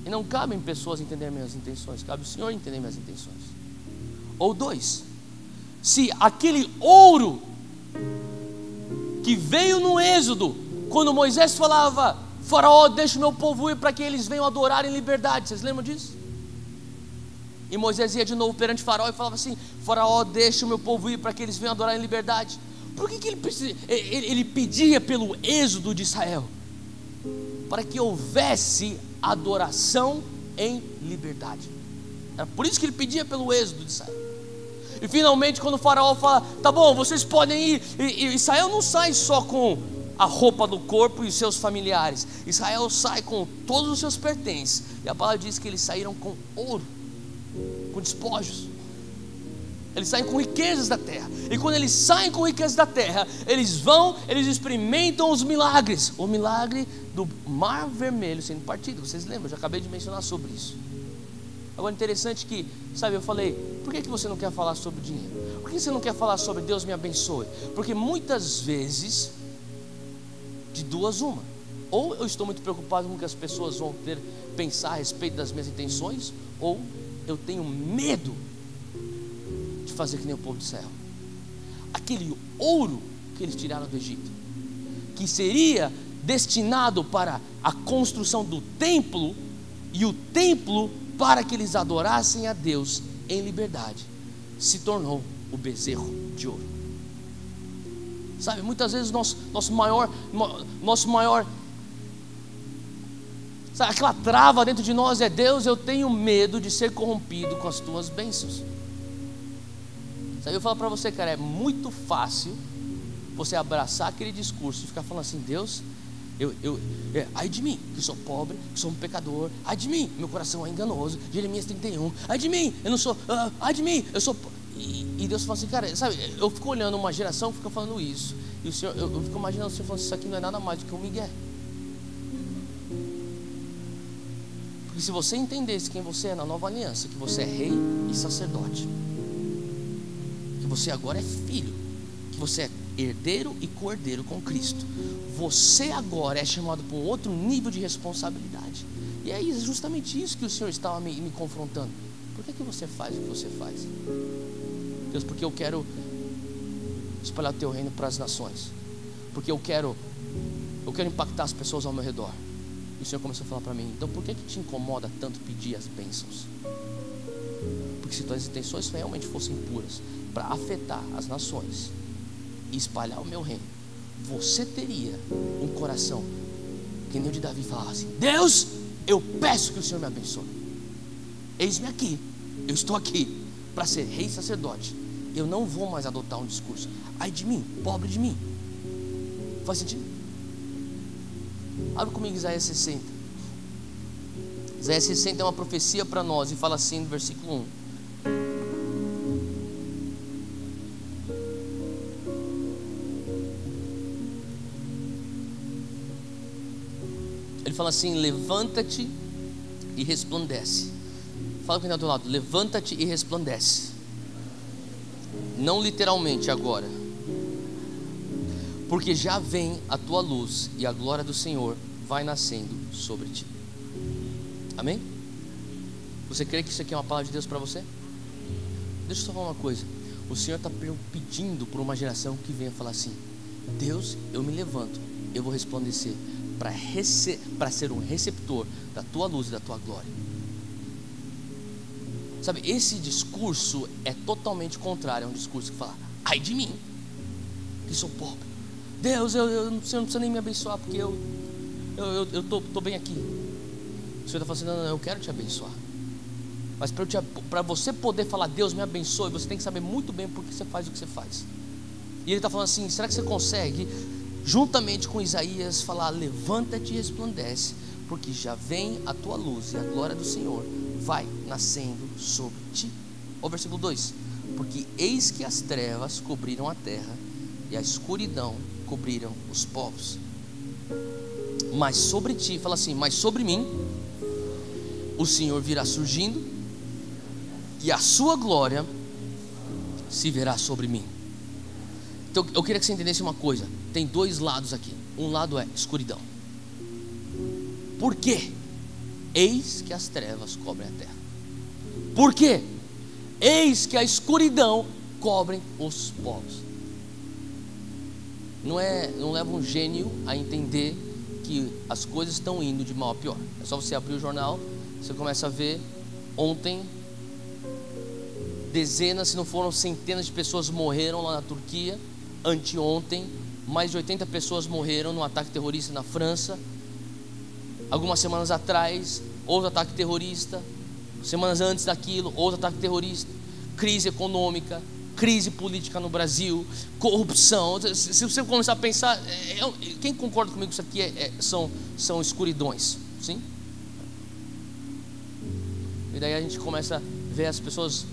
E não cabem pessoas entender minhas intenções, cabe o Senhor entender minhas intenções. Ou 2, se aquele ouro que veio no Êxodo, quando Moisés falava, Faraó, deixa o meu povo ir para que eles venham adorar em liberdade, vocês lembram disso? E Moisés ia de novo perante Faraó e falava assim, Faraó, deixa o meu povo ir para que eles venham adorar em liberdade. Por que ele pedia pelo êxodo de Israel? Para que houvesse adoração em liberdade. Era por isso que ele pedia pelo êxodo de Israel. E finalmente quando o Faraó fala, tá bom, vocês podem ir, e Israel não sai só com a roupa do corpo e os seus familiares. Israel sai com todos os seus pertences. E a palavra diz que eles saíram com ouro, com despojos. Eles saem com riquezas da terra. E quando eles saem com riquezas da terra, eles experimentam os milagres. O milagre do Mar Vermelho sendo partido. Vocês lembram? Eu já acabei de mencionar sobre isso. Agora, interessante que, sabe, eu falei, por que você não quer falar sobre dinheiro? Por que você não quer falar sobre Deus me abençoe? Porque muitas vezes, de duas uma, ou eu estou muito preocupado com o que as pessoas vão pensar a respeito das minhas intenções, ou eu tenho medo de fazer que nem o povo de Israel. Aquele ouro que eles tiraram do Egito, que seria destinado para a construção do templo, e o templo para que eles adorassem a Deus em liberdade, se tornou o bezerro de ouro. Sabe, muitas vezes nosso maior, sabe, aquela trava dentro de nós é: Deus, eu tenho medo de ser corrompido com as tuas bênçãos. Sabe, eu falo para você, cara, é muito fácil você abraçar aquele discurso e ficar falando assim: Deus, ai de mim, que sou pobre, que sou um pecador, ai de mim, meu coração é enganoso, Jeremias 31, ai de mim, eu não sou, ai de mim, eu sou. E Deus fala assim, cara, sabe, eu fico olhando uma geração que fica falando isso, e o Senhor, eu fico imaginando o Senhor falando: isso aqui não é nada mais do que um migué. Porque se você entendesse quem você é na nova aliança, que você é rei e sacerdote, que você agora é filho, que você é herdeiro e co-herdeiro com Cristo, você agora é chamado para um outro nível de responsabilidade. E é justamente isso que o Senhor estava me confrontando. Por que você faz o que você faz? Deus, porque eu quero espalhar o teu reino para as nações, porque eu quero impactar as pessoas ao meu redor. E o Senhor começou a falar para mim: então por que te incomoda tanto pedir as bênçãos? Porque se tuas intenções realmente fossem puras para afetar as nações e espalhar o meu reino, você teria um coração que nem o de Davi, falava assim: Deus, eu peço que o Senhor me abençoe, eis-me aqui, eu estou aqui para ser rei e sacerdote. Eu não vou mais adotar um discurso: ai de mim, pobre de mim. Faz sentido? Abre comigo Isaías 60. Isaías 60 é uma profecia para nós, e fala assim no versículo 1: ele fala assim: levanta-te e resplandece. Fala com quem está do teu lado: levanta-te e resplandece. Não literalmente agora, porque já vem a tua luz e a glória do Senhor vai nascendo sobre ti. Amém? Você crê que isso aqui é uma palavra de Deus para você? Deixa eu só falar uma coisa. O Senhor está pedindo por uma geração que venha falar assim: Deus, eu me levanto, eu vou resplandecer para ser um receptor da tua luz e da tua glória. Sabe, esse discurso é totalmente contrário a um discurso que fala: ai de mim, que sou pobre. Deus, você não precisa nem me abençoar, porque eu estou bem aqui. O Senhor está falando assim: não, eu quero te abençoar. Mas para você poder falar Deus me abençoe, você tem que saber muito bem por que você faz o que você faz. E ele está falando assim: será que você consegue, juntamente com Isaías, falar: levanta-te e resplandece, porque já vem a tua luz e a glória do Senhor vai nascendo sobre ti. O versículo 2: porque eis que as trevas cobriram a terra e a escuridão cobriram os povos, mas sobre ti, fala assim, mas sobre mim o Senhor virá surgindo e a sua glória se verá sobre mim. Então eu queria que você entendesse uma coisa: tem dois lados aqui. Um lado é escuridão. Por quê? Eis que as trevas cobrem a terra. Por quê? Eis que a escuridão cobrem os povos. Não leva um gênio a entender que as coisas estão indo de mal a pior. É só você abrir o jornal, você começa a ver. Ontem, dezenas, se não foram centenas de pessoas morreram lá na Turquia. Anteontem, mais de 80 pessoas morreram num ataque terrorista na França. Algumas semanas atrás, outro ataque terrorista. Semanas antes daquilo, outro ataque terrorista. Crise econômica, crise política no Brasil, corrupção. Se você começar a pensar, quem concorda comigo que isso aqui são escuridões? Sim? E daí a gente começa a ver as pessoas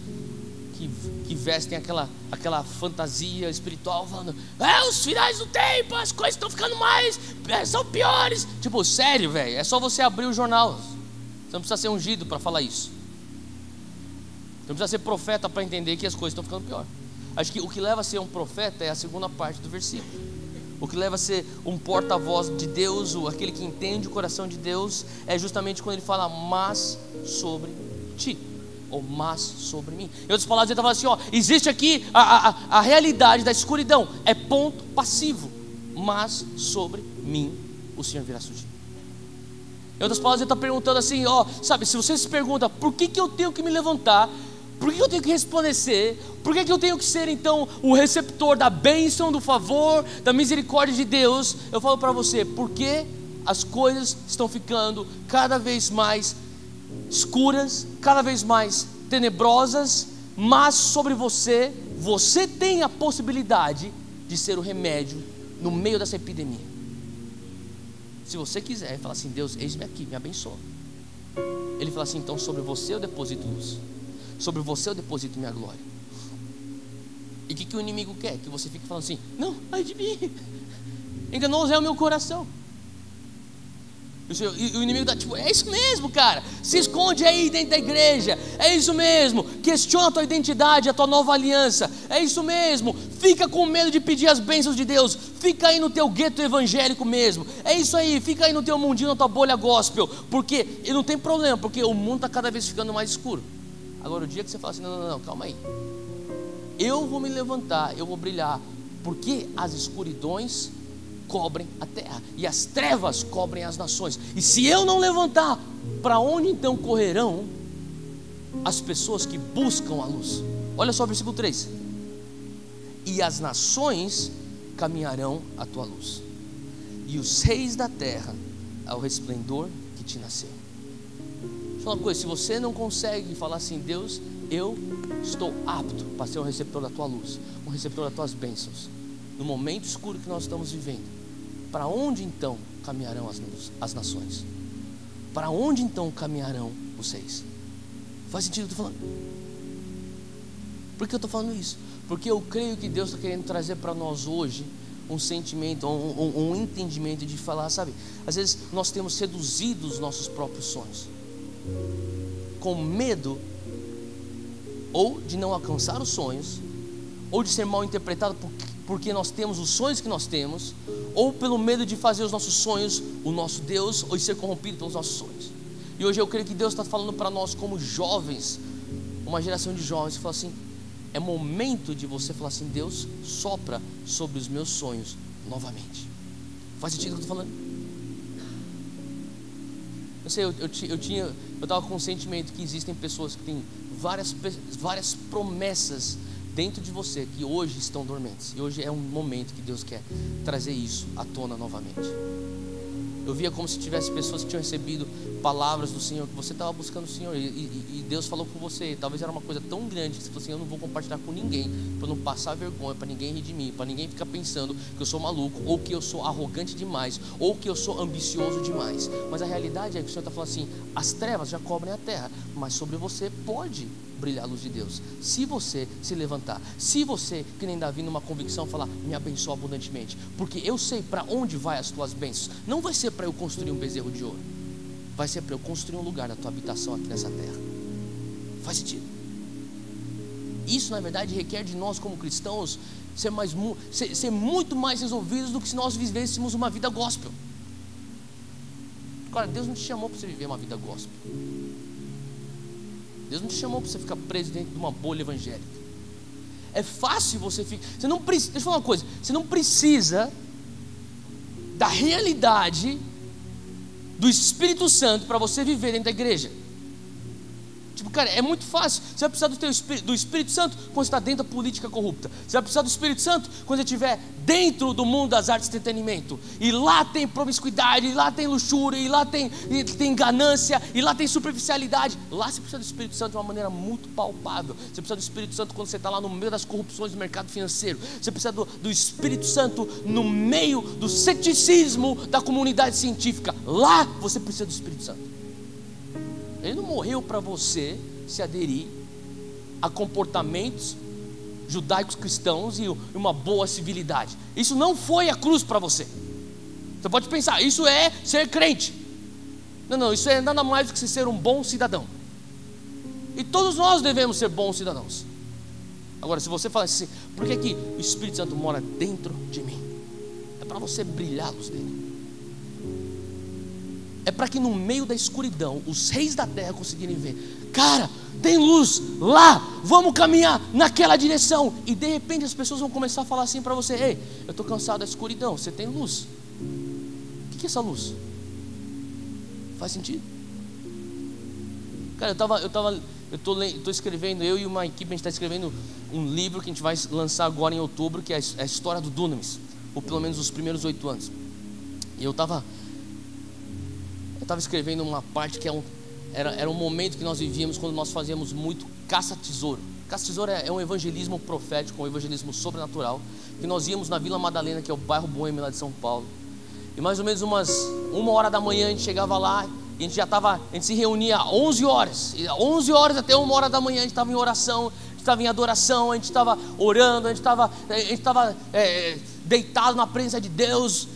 que vestem aquela fantasia espiritual, falando: os finais do tempo, as coisas estão ficando são piores. Tipo, sério, velho, é só você abrir o jornal. Você não precisa ser ungido para falar isso. Você não precisa ser profeta para entender que as coisas estão ficando pior. Acho que o que leva a ser um profeta é a segunda parte do versículo. O que leva a ser um porta-voz de Deus, aquele que entende o coração de Deus, é justamente quando ele fala: mas sobre ti, ou mas sobre mim. Em outras palavras, ele está falando assim: existe aqui a realidade da escuridão, é ponto passivo, mas sobre mim o Senhor virá surgir. Em outras palavras, ele está perguntando assim: sabe, se você se pergunta por que eu tenho que me levantar, por que eu tenho que resplandecer, por que eu tenho que ser então o receptor da bênção, do favor, da misericórdia de Deus, eu falo para você: porque as coisas estão ficando cada vez mais escuras, cada vez mais tenebrosas, mas sobre você tem a possibilidade de ser o remédio no meio dessa epidemia. Se você quiser falar assim: Deus, eis-me aqui, me abençoa. Ele fala assim: então sobre você eu deposito luz, sobre você eu deposito minha glória. E o que o inimigo quer? Que você fique falando assim: não, ai de mim, enganoso é o meu coração. E o inimigo está tipo: é isso mesmo, cara, se esconde aí dentro da igreja, é isso mesmo, questiona a tua identidade, a tua nova aliança, é isso mesmo, fica com medo de pedir as bênçãos de Deus, fica aí no teu gueto evangélico mesmo, é isso aí, fica aí no teu mundinho, na tua bolha gospel, porque e não tem problema, porque o mundo está cada vez ficando mais escuro. Agora o dia que você fala assim: não, calma aí, eu vou me levantar, eu vou brilhar, porque as escuridões cobrem a terra e as trevas cobrem as nações, e se eu não levantar, para onde então correrão as pessoas que buscam a luz? Olha só o versículo 3: e as nações caminharão à tua luz, e os reis da terra ao resplendor que te nasceu. Deixa eu falar uma coisa: se você não consegue falar assim: Deus, eu estou apto para ser um receptor da tua luz, um receptor das tuas bênçãos, no momento escuro que nós estamos vivendo, para onde então caminharão as nações? Para onde então caminharão os reis? Faz sentido o que eu estou falando? Por que eu estou falando isso? Porque eu creio que Deus está querendo trazer para nós hoje um sentimento, um entendimento de falar, sabe, às vezes nós temos seduzido os nossos próprios sonhos, com medo ou de não alcançar os sonhos, ou de ser mal interpretado porque nós temos os sonhos que nós temos, ou pelo medo de fazer os nossos sonhos o nosso Deus, ou de ser corrompido pelos nossos sonhos. E hoje eu creio que Deus está falando para nós como jovens, uma geração de jovens, que fala assim: é momento de você falar assim: Deus, sopra sobre os meus sonhos novamente. Faz sentido o que eu estou falando? Eu sei, eu estava com um sentimento que existem pessoas que têm várias promessas dentro de você que hoje estão dormentes, e hoje é um momento que Deus quer trazer isso à tona novamente. Eu via como se tivesse pessoas que tinham recebido palavras do Senhor, que você estava buscando o Senhor, e Deus falou com você, talvez era uma coisa tão grande que você falou assim: eu não vou compartilhar com ninguém, para não passar vergonha, para ninguém rir de mim, para ninguém ficar pensando que eu sou maluco, ou que eu sou arrogante demais, ou que eu sou ambicioso demais. Mas a realidade é que o Senhor está falando assim: as trevas já cobrem a terra, mas sobre você pode brilhar a luz de Deus, se você se levantar, se você, que nem Davi numa convicção, falar: me abençoa abundantemente, porque eu sei para onde vai as tuas bênçãos. Não vai ser para eu construir um bezerro de ouro, vai ser para eu construir um lugar da tua habitação aqui nessa terra. Faz sentido? Isso na verdade requer de nós como cristãos ser muito mais resolvidos do que se nós vivêssemos uma vida gospel. Cara, Deus não te chamou para você viver uma vida gospel. Deus não te chamou para você ficar preso dentro de uma bolha evangélica. É fácil você ficar. Você não precisa. Deixa eu falar uma coisa: você não precisa da realidade do Espírito Santo para você viver dentro da igreja. Tipo, cara, é muito fácil. Você vai precisar do Espírito Santo quando você está dentro da política corrupta. Você vai precisar do Espírito Santo quando você estiver dentro do mundo das artes de entretenimento. E lá tem promiscuidade, e lá tem luxúria, e lá tem ganância, e lá tem superficialidade. Lá você precisa do Espírito Santo de uma maneira muito palpável. Você precisa do Espírito Santo quando você está lá no meio das corrupções do mercado financeiro. Você precisa do Espírito Santo no meio do ceticismo da comunidade científica. Lá você precisa do Espírito Santo. Ele não morreu para você se aderir a comportamentos judaicos cristãos e uma boa civilidade. Isso não foi a cruz para você. Você pode pensar, isso é ser crente. Não, isso é nada mais do que ser um bom cidadão. E todos nós devemos ser bons cidadãos. Agora, se você fala assim, por que o Espírito Santo mora dentro de mim? É para você brilhar a luz dele. É para que no meio da escuridão os reis da terra conseguirem ver. Cara, tem luz lá, vamos caminhar naquela direção. E de repente as pessoas vão começar a falar assim para você: ei, eu estou cansado da escuridão, você tem luz. O que é essa luz? Faz sentido? Cara, eu tô escrevendo, eu e uma equipe, a gente está escrevendo um livro que a gente vai lançar agora em outubro, que é a história do Dunamis, ou pelo menos os primeiros 8 anos. E eu estava escrevendo uma parte que era um momento que nós vivíamos quando nós fazíamos muito caça-tesouro. Caça-tesouro é um evangelismo profético, um evangelismo sobrenatural, que nós íamos na Vila Madalena, que é o bairro boêmio lá de São Paulo. E mais ou menos 1h da manhã a gente chegava lá e a gente se reunia às 11 horas. E 11 horas até 1h da manhã a gente estava em oração, a gente estava em adoração, a gente estava orando, a gente estava deitado na presença de Deus,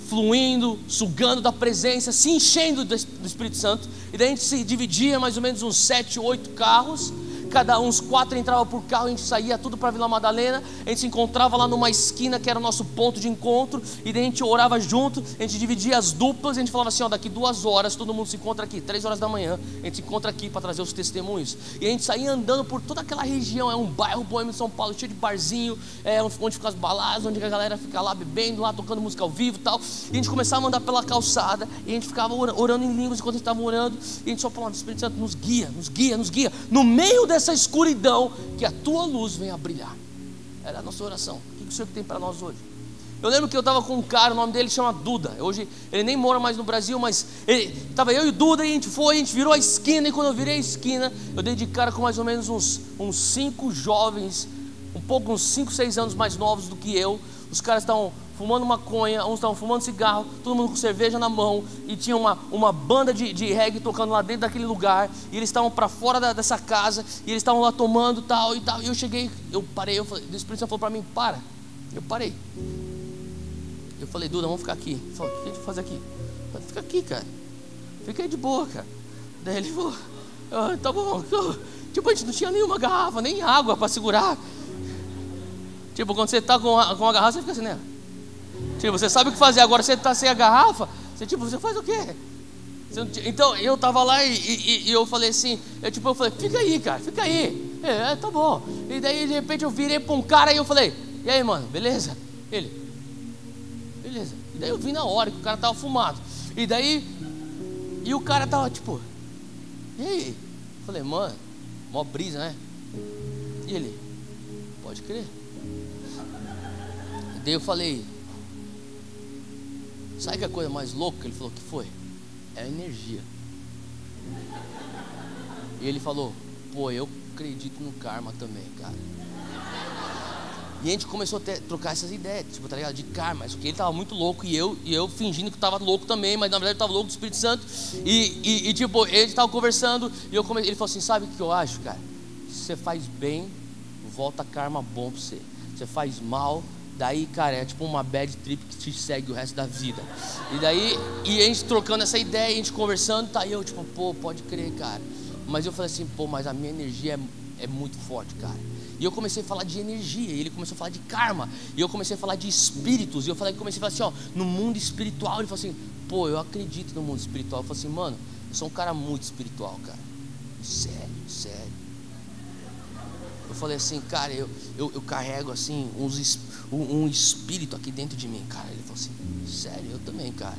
fluindo, sugando da presença, se enchendo do Espírito Santo. E daí a gente se dividia mais ou menos uns 7, 8 carros. Cada uns 4 entrava por carro, a gente saía tudo para Vila Madalena. A gente se encontrava lá numa esquina que era o nosso ponto de encontro. E daí a gente orava junto, a gente dividia as duplas. A gente falava assim, ó, daqui 2 horas todo mundo se encontra aqui, 3 horas da manhã a gente se encontra aqui para trazer os testemunhos. E a gente saía andando por toda aquela região. É um bairro boêmio de São Paulo, cheio de barzinho, onde ficam as baladas, onde a galera fica lá bebendo, lá tocando música ao vivo e tal. E a gente começava a andar pela calçada, e a gente ficava orando em línguas enquanto a gente estava orando. E a gente só falava: Espírito Santo, nos guia, nos guia, nos guia, no meio dessa escuridão, que a tua luz venha a brilhar. Era a nossa oração. O que o Senhor tem para nós hoje? Eu lembro que eu estava com um cara, o nome dele chama Duda. Hoje ele nem mora mais no Brasil, mas estava eu e o Duda, e a gente virou a esquina. E quando eu virei a esquina, eu dei de cara com mais ou menos uns 5 jovens, uns 5, 6 anos mais novos do que eu. Os caras estavam fumando maconha, uns estavam fumando cigarro, todo mundo com cerveja na mão, e tinha uma banda de reggae tocando lá dentro daquele lugar, e eles estavam para fora dessa casa, e eles estavam lá tomando tal e tal. E eu cheguei, eu parei, o Espírito Santo falou para mim: para. Eu parei. Eu falei: Duda, vamos ficar aqui. Ele falou: o que a gente faz aqui? Eu falei: fica aqui, cara, fica aí de boa, cara. Daí ele falou: tá bom. Tipo, a gente não tinha nenhuma garrafa, nem água para segurar. Tipo, quando você está com a garrafa, você fica assim, né? Tipo, você sabe o que fazer. Agora você está sem a garrafa, você faz o quê? Então eu estava lá e eu falei assim, eu falei: fica aí, cara, fica aí. Tá bom. E daí de repente eu virei para um cara e eu falei: e aí, mano, beleza? Ele: beleza. E daí eu vi na hora que o cara estava fumado. E o cara estava tipo: e aí? Eu falei: mano, mó brisa, né? E ele: pode crer. E daí eu falei: sabe que a coisa mais louca? Ele falou: que foi? É a energia. E ele falou: pô, eu acredito no karma também, cara. E a gente começou a trocar essas ideias, tipo, tá ligado? De karma. Isso que ele tava muito louco e eu fingindo que tava louco também, mas na verdade eu tava louco do Espírito Santo. E tipo, ele tava conversando e ele falou assim: sabe o que eu acho, cara? Se você faz bem, volta karma bom pra você. Você faz mal, daí, cara, é tipo uma bad trip que te segue o resto da vida. E daí, a gente trocando essa ideia, a gente conversando, tá aí eu tipo: pô, pode crer, cara. Mas eu falei assim: pô, mas a minha energia é muito forte, cara. E eu comecei a falar de energia, e ele começou a falar de karma, e eu comecei a falar de espíritos, e eu comecei a falar assim, ó, no mundo espiritual. Ele falou assim: pô, eu acredito no mundo espiritual. Eu falei assim: mano, eu sou um cara muito espiritual, cara. Sério. Eu falei assim: cara, eu carrego assim um espírito aqui dentro de mim, cara. Ele falou assim: sério? Eu também, cara.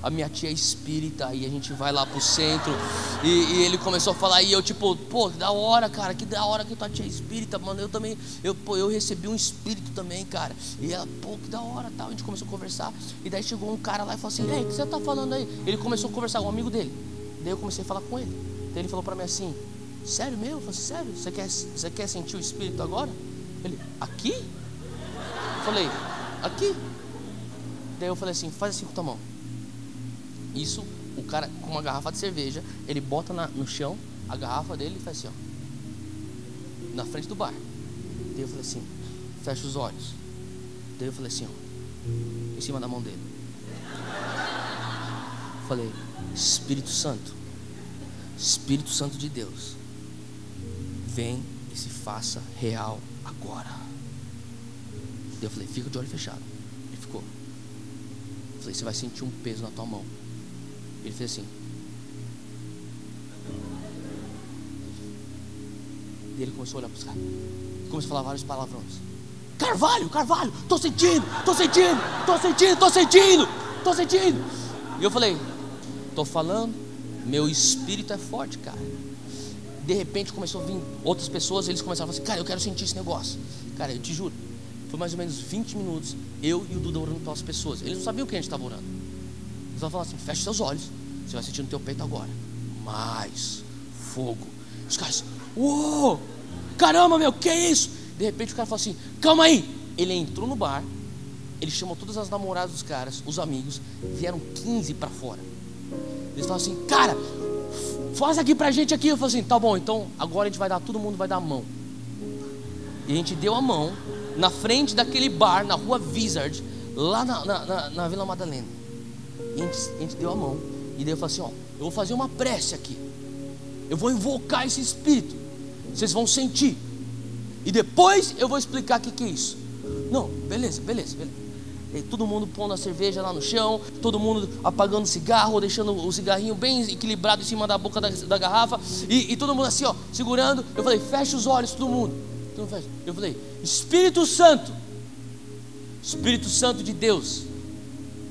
A minha tia é espírita, e a gente vai lá pro centro. E ele começou a falar, e eu tipo: pô, que da hora, cara, que da hora que tua tia é espírita, mano. Eu também, eu recebi um espírito também, cara. E ela: pô, que da hora, tal. A gente começou a conversar, e daí chegou um cara lá e falou assim: ei, o que você tá falando aí? Ele começou a conversar com um amigo dele. Daí eu comecei a falar com ele. Daí ele falou pra mim assim: sério mesmo? Eu falei: sério? Você quer sentir o espírito agora? Ele: aqui? Eu falei: aqui? Daí eu falei assim: faz assim com a tua mão. Isso, o cara com uma garrafa de cerveja, ele bota no chão a garrafa dele e faz assim, ó. na frente do bar. Daí eu falei assim, fecha os olhos. Daí eu falei assim, ó, em cima da mão dele. Falei, Espírito Santo de Deus, vem e se faça real agora. Daí eu falei, fica de olho fechado. Ele ficou. Eu falei, você vai sentir um peso na tua mão. Ele fez assim. E ele começou a olhar para os caras. Começou a falar vários palavrões. Carvalho, tô sentindo. E eu falei, tô falando, meu espírito é forte, cara. De repente começou a vir outras pessoas. Eles começaram a falar assim, cara, eu quero sentir esse negócio. Cara, eu te juro, foi mais ou menos 20 minutos, eu e o Duda orando pelas pessoas. Eles não sabiam o que a gente estava orando. Eles estavam falando assim, fecha seus olhos, você vai sentir no teu peito agora mais fogo. Os caras, uou, caramba, meu, que é isso? De repente o cara falou assim, calma aí. Ele entrou no bar, ele chamou todas as namoradas dos caras, os amigos, vieram 15 para fora. Eles falaram assim, cara, faz aqui pra gente aqui. Eu falei assim, tá bom, então agora a gente vai dar, todo mundo vai dar a mão. E a gente deu a mão na frente daquele bar, na rua Wizard, lá na Vila Madalena. E a gente deu a mão. E daí eu falei assim, ó, eu vou fazer uma prece aqui. Eu vou invocar esse espírito. Vocês vão sentir. E depois eu vou explicar o que é isso. Não, beleza. E todo mundo pondo a cerveja lá no chão, todo mundo apagando o cigarro, deixando o cigarrinho bem equilibrado em cima da boca da garrafa, e todo mundo assim, ó, segurando. Eu falei, fecha os olhos, todo mundo. Eu falei, Espírito Santo de Deus,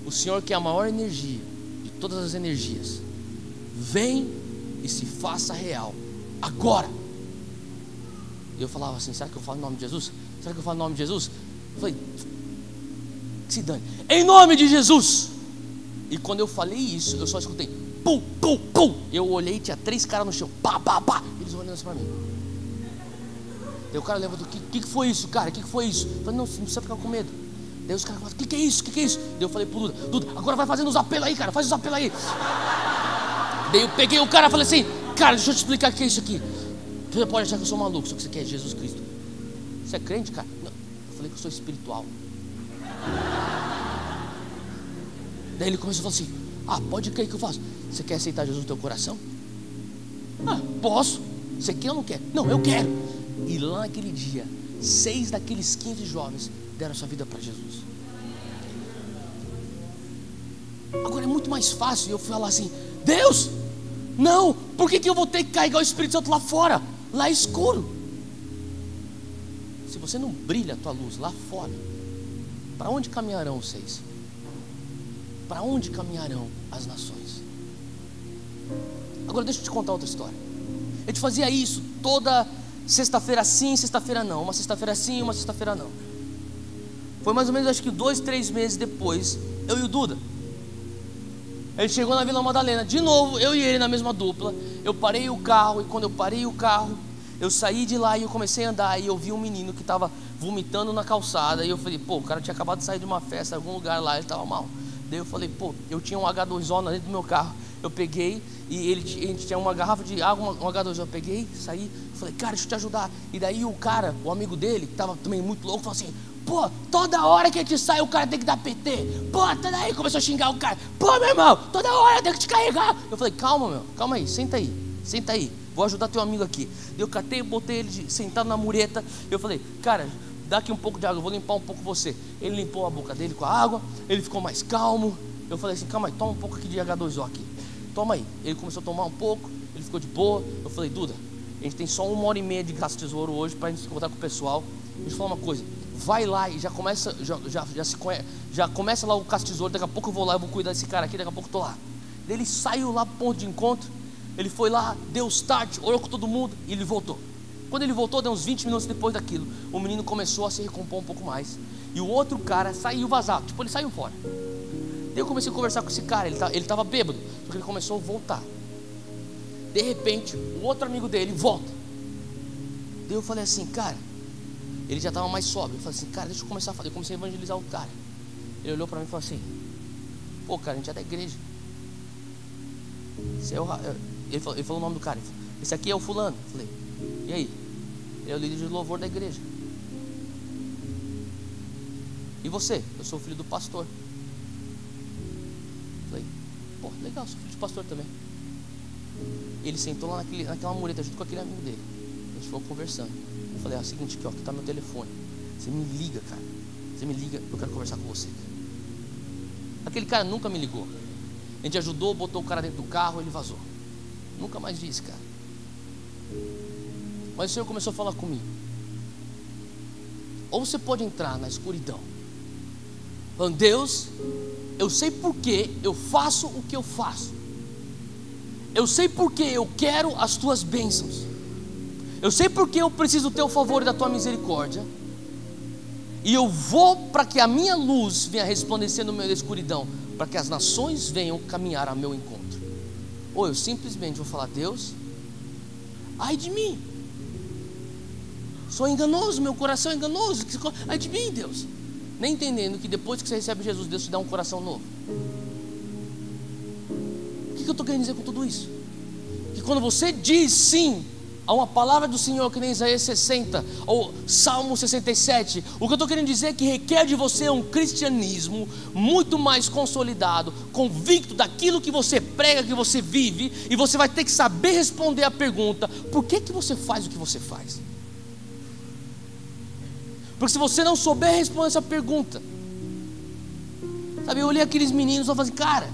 o Senhor que é a maior energia de todas as energias, vem e se faça real agora. E eu falava assim, será que eu falo em nome de Jesus? Eu falei, se dane, em nome de Jesus. E quando eu falei isso, eu só escutei pum, pum, pum. Eu olhei, tinha 3 caras no chão, pá, pá, pá. Eles olhando assim pra mim. Daí o cara levantou, o que foi isso, cara? O que foi isso? Eu falei, não precisa ficar com medo. Daí os caras falaram, o que é isso? Daí eu falei pro Duda, agora vai fazendo os apelos aí, cara, faz os apelos aí. Daí eu peguei o cara e falei assim, cara, deixa eu te explicar o que é isso aqui. Você pode achar que eu sou maluco, só que você quer Jesus Cristo. Você é crente, cara? Não, eu falei que eu sou espiritual. Daí ele começou a falar assim, pode crer, que eu faço? Você quer aceitar Jesus no teu coração? Posso. Você quer ou não quer? Não, eu quero. E lá naquele dia, 6 daqueles 15 jovens deram sua vida para Jesus. Agora é muito mais fácil eu falar assim, Deus, não, por que eu vou ter que carregar o Espírito Santo lá fora? Lá é escuro. Se você não brilha a tua luz lá fora, para onde caminharão vocês? Para onde caminharão as nações? Agora deixa eu te contar outra história. A gente fazia isso toda sexta-feira sim, sexta-feira não. Uma sexta-feira sim, uma sexta-feira não. Foi mais ou menos, acho que 2, 3 meses depois, eu e o Duda, a gente chegou na Vila Madalena, de novo, eu e ele na mesma dupla. Eu parei o carro, e quando eu parei o carro, eu saí de lá e eu comecei a andar. E eu vi um menino que estava vomitando na calçada. E eu falei, o cara tinha acabado de sair de uma festa, em algum lugar lá, ele estava mal. Daí eu falei, eu tinha um H2O dentro do meu a eu peguei, e a gente tinha uma garrafa de água, um H2O, eu peguei, saí, falei, cara, deixa eu te ajudar. E daí o cara, o amigo dele, que estava também muito louco, falou assim, toda hora que a gente sai, o cara tem que dar PT. Tá daí, começou a xingar o cara. Meu irmão, toda hora eu tenho que te carregar. Eu falei, calma aí, senta aí, vou ajudar teu amigo aqui. Eu catei, botei ele sentado na mureta. Eu falei, cara, dá aqui um pouco de água, eu vou limpar um pouco você. Ele limpou a boca dele com a água, ele ficou mais calmo. Eu falei assim, calma aí, toma um pouco aqui de H2O aqui. Toma aí. Ele começou a tomar um pouco, ele ficou de boa. Eu falei, Duda, a gente tem só 1h30 de caça tesouro hoje para a gente se encontrar com o pessoal. Deixa eu falar uma coisa, vai lá e já começa, já começa lá o caça tesouro. Daqui a pouco eu vou lá, eu vou cuidar desse cara aqui, daqui a pouco eu tô lá. Daí ele saiu lá pro ponto de encontro, ele foi lá, deu start, orou com todo mundo e ele voltou. Quando ele voltou, deu uns 20 minutos depois daquilo, o menino começou a se recompor um pouco mais. E o outro cara saiu vazado, ele saiu fora. Daí eu comecei a conversar com esse cara, ele estava bêbado, porque ele começou a voltar. De repente, o outro amigo dele volta. Daí eu falei assim, cara, ele já estava mais sóbrio. Eu falei assim, cara, deixa eu começar a falar. Eu comecei a evangelizar o cara. Ele olhou para mim e falou assim, cara, a gente é da igreja. Ele falou o nome do cara. Esse aqui é o fulano. Eu falei, e aí? Ele é o líder de louvor da igreja. E você? Eu sou filho do pastor. Falei, pô, legal, sou filho de pastor também. Ele sentou lá naquela mureta junto com aquele amigo dele. A gente ficou conversando. Eu falei, é o seguinte aqui, ó, aqui tá meu telefone. Você me liga, cara. Você me liga, eu quero conversar com você. Aquele cara nunca me ligou. A gente ajudou, botou o cara dentro do carro, ele vazou. Nunca mais vi esse cara. Mas o Senhor começou a falar comigo. Ou você pode entrar na escuridão falando, Deus, eu sei por que eu faço o que eu faço. Eu sei por que eu quero as tuas bênçãos. Eu sei por que eu preciso do teu favor e da tua misericórdia. E eu vou para que a minha luz venha resplandecer no meio da escuridão, para que as nações venham caminhar a meu encontro. Ou eu simplesmente vou falar, Deus, ai de mim, sou enganoso, meu coração é enganoso, ai de mim, Deus. Nem entendendo que depois que você recebe Jesus, Deus te dá um coração novo. O que eu estou querendo dizer com tudo isso? Que quando você diz sim a uma palavra do Senhor, que nem Isaías 60 ou Salmo 67, o que eu estou querendo dizer é que requer de você um cristianismo muito mais consolidado, convicto daquilo que você prega, que você vive, e você vai ter que saber responder a pergunta, por que você faz o que você faz? Porque se você não souber responder essa pergunta, sabe, eu olhei aqueles meninos e falei assim, cara,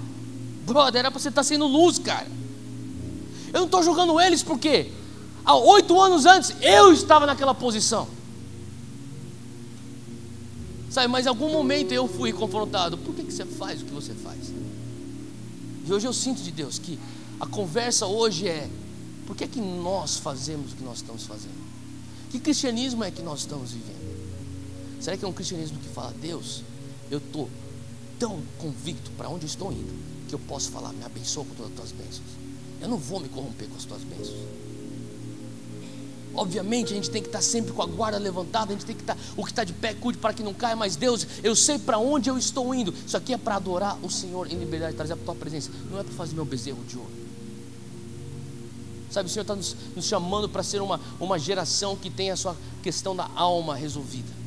brother, era para você estar sendo luz, cara. Eu não estou jogando eles porque há 8 anos antes eu estava naquela posição, sabe, mas em algum momento eu fui confrontado, por que você faz o que você faz? E hoje eu sinto de Deus que a conversa hoje é, por que nós fazemos o que nós estamos fazendo? Que cristianismo é que nós estamos vivendo? Será que é um cristianismo que fala, Deus, eu estou tão convicto para onde eu estou indo, que eu posso falar, me abençoa com todas as tuas bênçãos, eu não vou me corromper com as tuas bênçãos. Obviamente a gente tem que estar sempre com a guarda levantada, a gente tem que estar, o que está de pé cuide para que não caia, mas Deus, eu sei para onde eu estou indo. Isso aqui é para adorar o Senhor em liberdade, trazer a tua presença, não é para fazer meu bezerro de ouro. Sabe, o Senhor está nos chamando para ser uma geração que tem a sua questão da alma resolvida.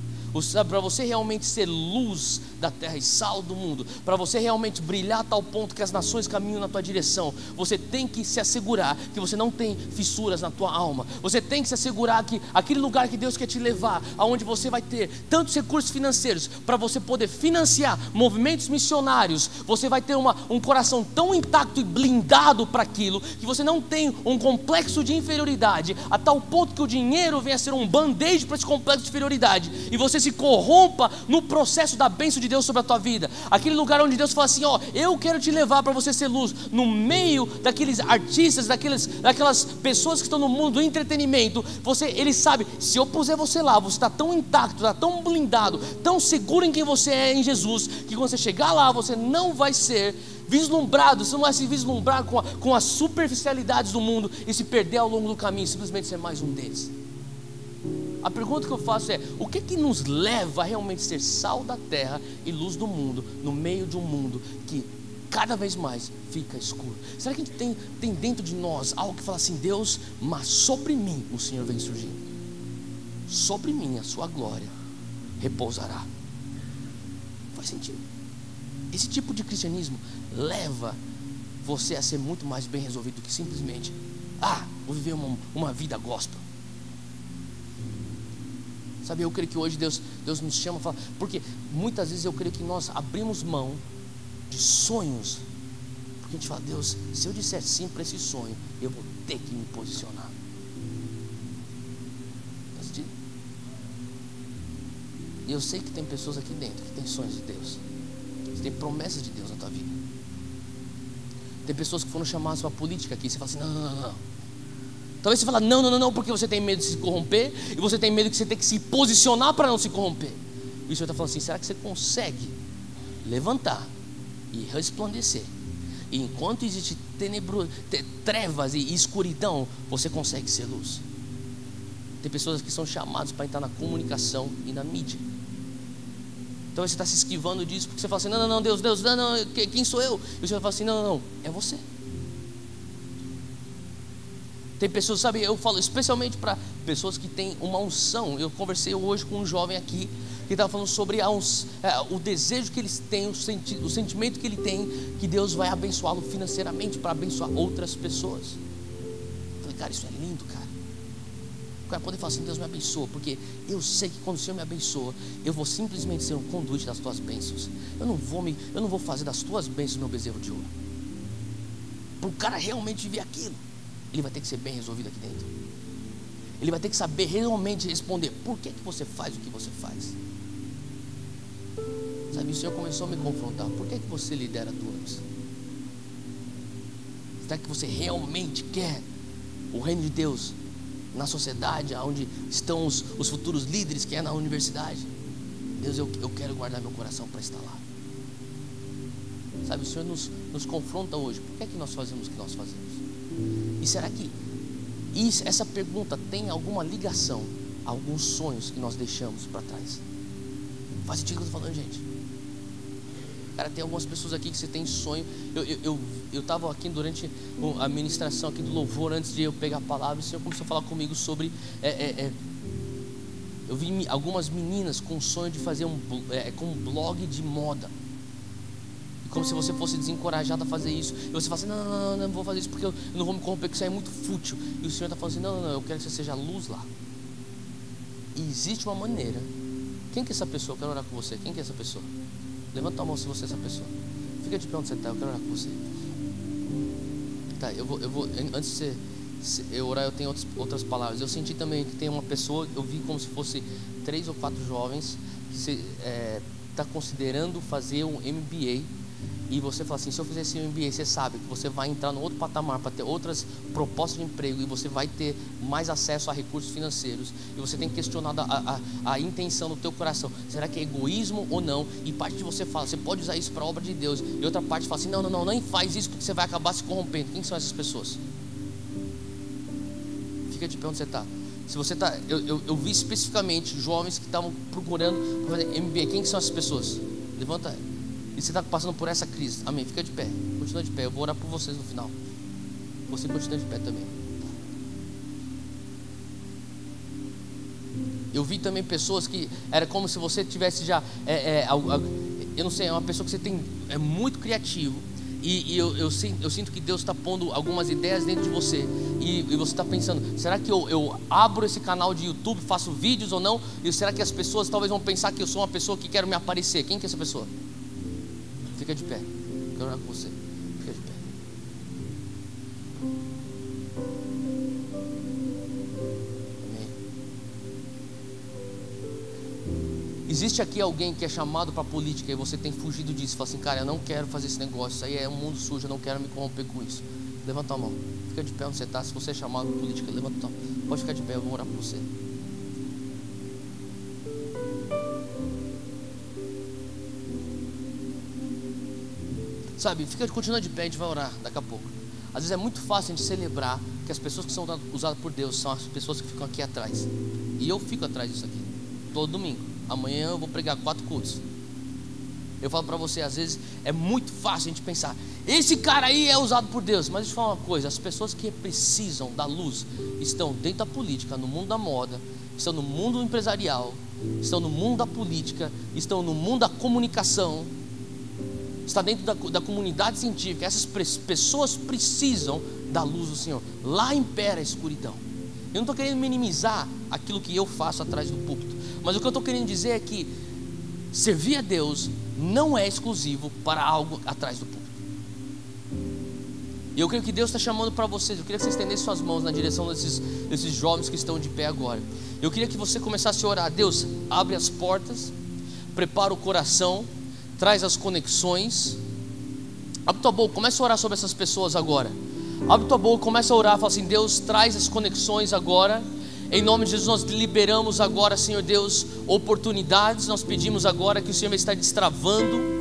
Para você realmente ser luz da terra e sal do mundo, para você realmente brilhar a tal ponto que as nações caminham na tua direção, você tem que se assegurar que você não tem fissuras na tua alma. Você tem que se assegurar que aquele lugar que Deus quer te levar, aonde você vai ter tantos recursos financeiros para você poder financiar movimentos missionários, você vai ter um coração tão intacto e blindado para aquilo, que você não tem um complexo de inferioridade, a tal ponto que o dinheiro venha a ser um band-aid para esse complexo de inferioridade, e você se corrompa no processo da bênção de Deus sobre a tua vida. Aquele lugar onde Deus fala assim, ó, eu quero te levar para você ser luz, no meio daqueles artistas, daquelas pessoas que estão no mundo do entretenimento. Ele sabe, se eu puser você lá, você está tão intacto, está tão blindado, tão seguro em quem você é em Jesus, que quando você chegar lá, você não vai ser vislumbrado, você não vai se vislumbrar com as superficialidades do mundo e se perder ao longo do caminho, simplesmente ser mais um deles. A pergunta que eu faço é, o que nos leva a realmente ser sal da terra e luz do mundo, no meio de um mundo que cada vez mais fica escuro? Será que a gente tem dentro de nós algo que fala assim, Deus, mas sobre mim o Senhor vem surgindo, sobre mim a sua glória repousará? Faz sentido? Esse tipo de cristianismo leva você a ser muito mais bem resolvido do que simplesmente, vou viver uma vida gospel. Sabe, eu creio que hoje Deus nos chama, fala, porque muitas vezes eu creio que nós abrimos mão de sonhos, porque a gente fala, Deus, se eu disser sim para esse sonho, eu vou ter que me posicionar. E eu sei que tem pessoas aqui dentro que têm sonhos de Deus, que têm promessas de Deus na tua vida. Tem pessoas que foram chamadas para a política aqui, você fala assim, não. Talvez você fale, não, porque você tem medo de se corromper, e você tem medo que você tem que se posicionar para não se corromper. E o Senhor está falando assim, será que você consegue levantar e resplandecer? E enquanto existe trevas e escuridão, você consegue ser luz. Tem pessoas que são chamadas para entrar na comunicação e na mídia. Então você está se esquivando disso, porque você fala assim, não, Deus, não, quem sou eu? E o Senhor fala assim, não, é você. Tem pessoas, sabe, eu falo especialmente para pessoas que têm uma unção. Eu conversei hoje com um jovem aqui que estava falando sobre o desejo que eles têm, o sentimento que ele tem, que Deus vai abençoá-lo financeiramente para abençoar outras pessoas. Eu falei, cara, isso é lindo, cara. O cara poder falar assim, Deus me abençoa, porque eu sei que quando o Senhor me abençoa, eu vou simplesmente ser um conduíte das tuas bênçãos. Eu não vou fazer das tuas bênçãos meu bezerro de ouro. Para o cara realmente ver aquilo, ele vai ter que ser bem resolvido aqui dentro. Ele vai ter que saber realmente responder, por que você faz o que você faz? Sabe, o Senhor começou a me confrontar. Por que você lidera turnos? Será que você realmente quer o reino de Deus na sociedade, onde estão os futuros líderes, que é na universidade? Deus, eu quero guardar meu coração para estar lá. Sabe, o Senhor nos confronta hoje. Por que nós fazemos o que nós fazemos? E será que essa pergunta tem alguma ligação a alguns sonhos que nós deixamos para trás? Faz sentido o que eu estou falando, gente? Cara, tem algumas pessoas aqui que você tem sonho. Eu estava aqui durante a ministração aqui do louvor, antes de eu pegar a palavra, o Senhor começou a falar comigo sobre eu vi algumas meninas com o sonho de fazer um blog de moda. E como se você fosse desencorajado a fazer isso. E você fala assim, não vou fazer isso porque eu não vou me corromper, porque isso aí é muito fútil. E o Senhor está falando assim, não, eu quero que você seja luz lá. E existe uma maneira. Quem que é essa pessoa? Eu quero orar com você. Quem que é essa pessoa? Levanta a mão se você é essa pessoa. Fica de pé onde você está, eu quero orar com você. Tá, eu vou antes de eu orar, eu tenho outras palavras. Eu senti também que tem uma pessoa, eu vi como se fosse 3 ou 4 jovens que está considerando fazer um MBA. E você fala assim, se eu fizer esse MBA, você sabe que você vai entrar no outro patamar para ter outras propostas de emprego, e você vai ter mais acesso a recursos financeiros, e você tem questionado a intenção do teu coração, será que é egoísmo ou não? E parte de você fala, você pode usar isso para a obra de Deus, e outra parte fala assim, não, nem faz isso porque você vai acabar se corrompendo. Quem são essas pessoas? Fica de pé onde você está. Se você está, eu vi especificamente jovens que estavam procurando fazer MBA. Quem são essas pessoas? Levanta. E você está passando por essa crise. Amém, fica de pé, continua de pé. Eu vou orar por vocês no final. Você continua de pé também. Eu vi também pessoas que era como se você tivesse já eu não sei, é uma pessoa que você tem, é muito criativo. E eu sinto que Deus está pondo algumas ideias dentro de você. E você está pensando, será que eu abro esse canal de YouTube, faço vídeos ou não? E será que as pessoas talvez vão pensar que eu sou uma pessoa que quero me aparecer? Quem que é essa pessoa? Fica de pé, eu quero orar com você. Fica de pé. Amém. Existe aqui alguém que é chamado para a política e você tem fugido disso. Fala assim, cara, eu não quero fazer esse negócio, isso aí é um mundo sujo, eu não quero me corromper com isso. Levanta a mão, fica de pé onde você está. Se você é chamado para política, levanta a mão. Pode ficar de pé, eu vou orar por você. Sabe, continua de pé, a gente vai orar daqui a pouco. Às vezes é muito fácil a gente celebrar que as pessoas que são usadas por Deus são as pessoas que ficam aqui atrás. E eu fico atrás disso aqui, todo domingo. Amanhã eu vou pregar 4 cultos. Eu falo para você, às vezes é muito fácil a gente pensar, esse cara aí é usado por Deus. Mas deixa eu falar uma coisa, as pessoas que precisam da luz estão dentro da política, no mundo da moda, estão no mundo empresarial, estão no mundo da política, estão no mundo da comunicação, está dentro da comunidade científica. Essas pessoas precisam da luz do Senhor. Lá impera a escuridão. Eu não estou querendo minimizar aquilo que eu faço atrás do púlpito, mas o que eu estou querendo dizer é que servir a Deus não é exclusivo para algo atrás do púlpito. E eu creio que Deus está chamando para vocês. Eu queria que você estendesse suas mãos na direção desses jovens que estão de pé agora. Eu queria que você começasse a orar. Deus, abre as portas, prepara o coração, traz as conexões. Abre tua boca, começa a orar sobre essas pessoas agora. Abre tua boca, começa a orar. Fala assim, Deus, traz as conexões agora. Em nome de Jesus, nós liberamos agora, Senhor Deus, oportunidades. Nós pedimos agora que o Senhor vai estar destravando.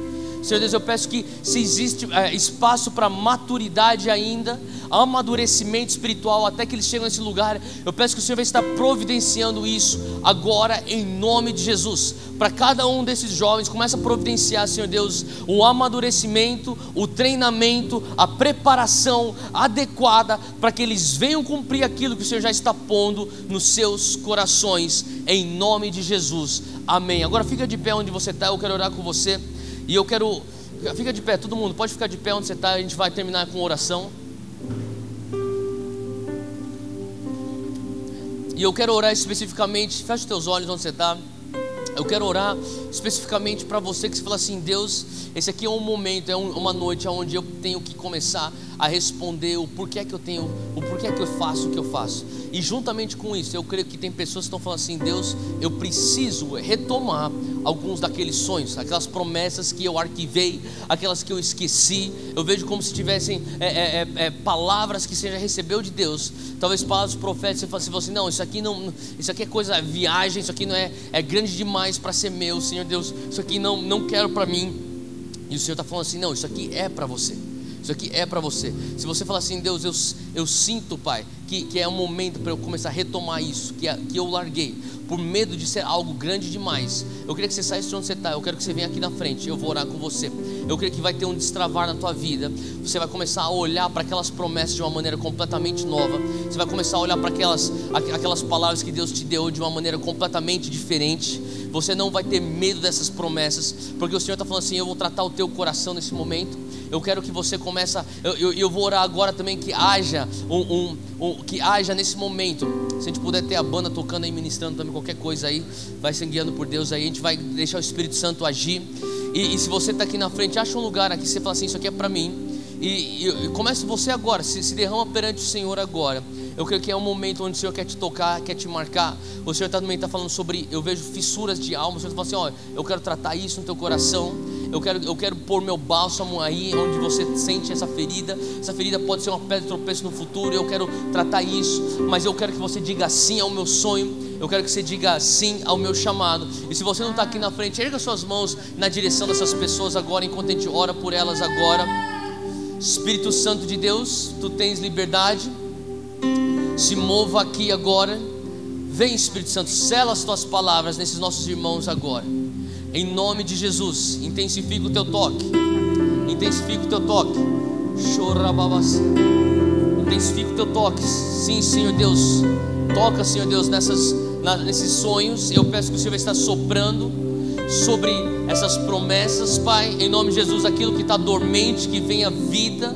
Senhor Deus, eu peço que se existe espaço para maturidade ainda, amadurecimento espiritual, até que eles chegam nesse lugar, eu peço que o Senhor vai estar providenciando isso agora, em nome de Jesus. Para cada um desses jovens, começa a providenciar, Senhor Deus, o amadurecimento, o treinamento, a preparação adequada, para que eles venham cumprir aquilo que o Senhor já está pondo nos seus corações, em nome de Jesus, amém. Agora fica de pé onde você está, eu quero orar com você. E eu quero, fica de pé, todo mundo, pode ficar de pé onde você está, a gente vai terminar com oração. E eu quero orar especificamente, fecha os teus olhos onde você está. Eu quero orar especificamente para você que se fala assim: Deus, esse aqui é um momento, é uma noite onde eu tenho que começar a responder o porquê que eu tenho, o porquê que eu faço o que eu faço. E juntamente com isso, eu creio que tem pessoas que estão falando assim: Deus, eu preciso retomar alguns daqueles sonhos, aquelas promessas que eu arquivei, aquelas que eu esqueci. Eu vejo como se tivessem palavras que você já recebeu de Deus, talvez palavras proféticas. Você fala assim: não, isso aqui não, isso aqui é coisa, viagem, isso aqui não é grande demais para ser meu, Senhor Deus, isso aqui não quero para mim. E o Senhor está falando assim: não, isso aqui é para você. Isso aqui é para você. Se você falar assim: Deus, eu sinto, Pai, que é um momento para eu começar a retomar isso, que eu larguei, por medo de ser algo grande demais. Eu queria que você saísse de onde você está. Eu quero que você venha aqui na frente. Eu vou orar com você. Eu creio que vai ter um destravar na tua vida. Você vai começar a olhar para aquelas promessas de uma maneira completamente nova. Você vai começar a olhar para aquelas palavras que Deus te deu de uma maneira completamente diferente. Você não vai ter medo dessas promessas, porque o Senhor está falando assim: eu vou tratar o teu coração nesse momento. Eu quero que você comece. Eu vou orar agora também que haja que haja nesse momento. Se a gente puder ter a banda tocando aí, ministrando também, qualquer coisa aí, vai se guiando por Deus aí. A gente vai deixar o Espírito Santo agir. E se você está aqui na frente, acha um lugar aqui, você fala assim: isso aqui é para mim. E comece você agora, se derrama perante o Senhor agora. Eu creio que é um momento onde o Senhor quer te tocar, quer te marcar. O Senhor também está falando sobre, eu vejo fissuras de alma. O Senhor está falando assim: ó, eu quero tratar isso no teu coração. Eu quero pôr meu bálsamo aí onde você sente essa ferida. Essa ferida pode ser uma pedra de tropeço no futuro. Eu quero tratar isso, mas eu quero que você diga sim ao meu sonho. Eu quero que você diga sim ao meu chamado. E se você não está aqui na frente, erga suas mãos na direção dessas pessoas agora, enquanto a gente ora por elas agora. Espírito Santo de Deus, tu tens liberdade. Se mova aqui agora. Vem, Espírito Santo, sela as tuas palavras nesses nossos irmãos agora. Em nome de Jesus, intensifica o teu toque. Intensifica o teu toque. Intensifica o teu toque. Sim, Senhor Deus. Toca, Senhor Deus, nesses sonhos. Eu peço que o Senhor vai estar soprando sobre essas promessas, Pai. Em nome de Jesus, aquilo que está dormente, que venha vida.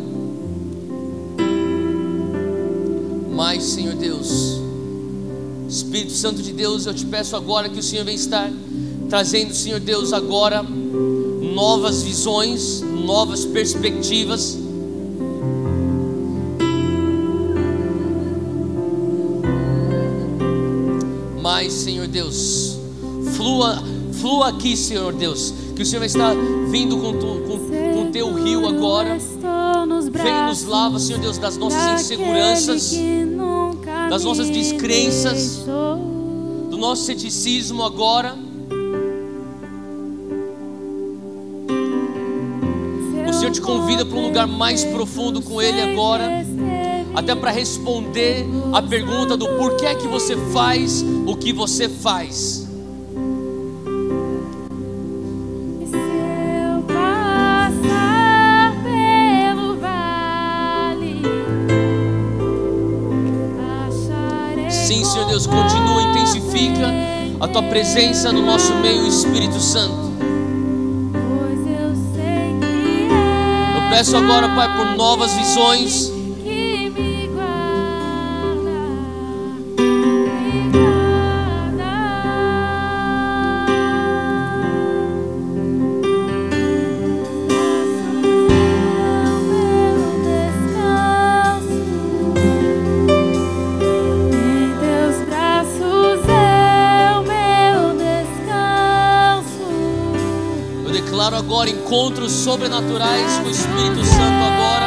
Mas, Senhor Deus, Espírito Santo de Deus, eu te peço agora que o Senhor venha estar trazendo, Senhor Deus, agora novas visões, novas perspectivas. Mas, Senhor Deus, flua aqui, Senhor Deus, que o Senhor vai estar vindo com o teu rio agora. Vem nos lava, Senhor Deus, das nossas inseguranças, das nossas descrenças, do nosso ceticismo agora. O Senhor te convida para um lugar mais profundo com Ele agora, até para responder a pergunta do porquê que você faz o que você faz. Sim, Senhor Deus, continua, intensifica a tua presença no nosso meio, Espírito Santo. Eu peço agora, Pai, por novas visões. Agora encontros sobrenaturais com o Espírito Santo agora.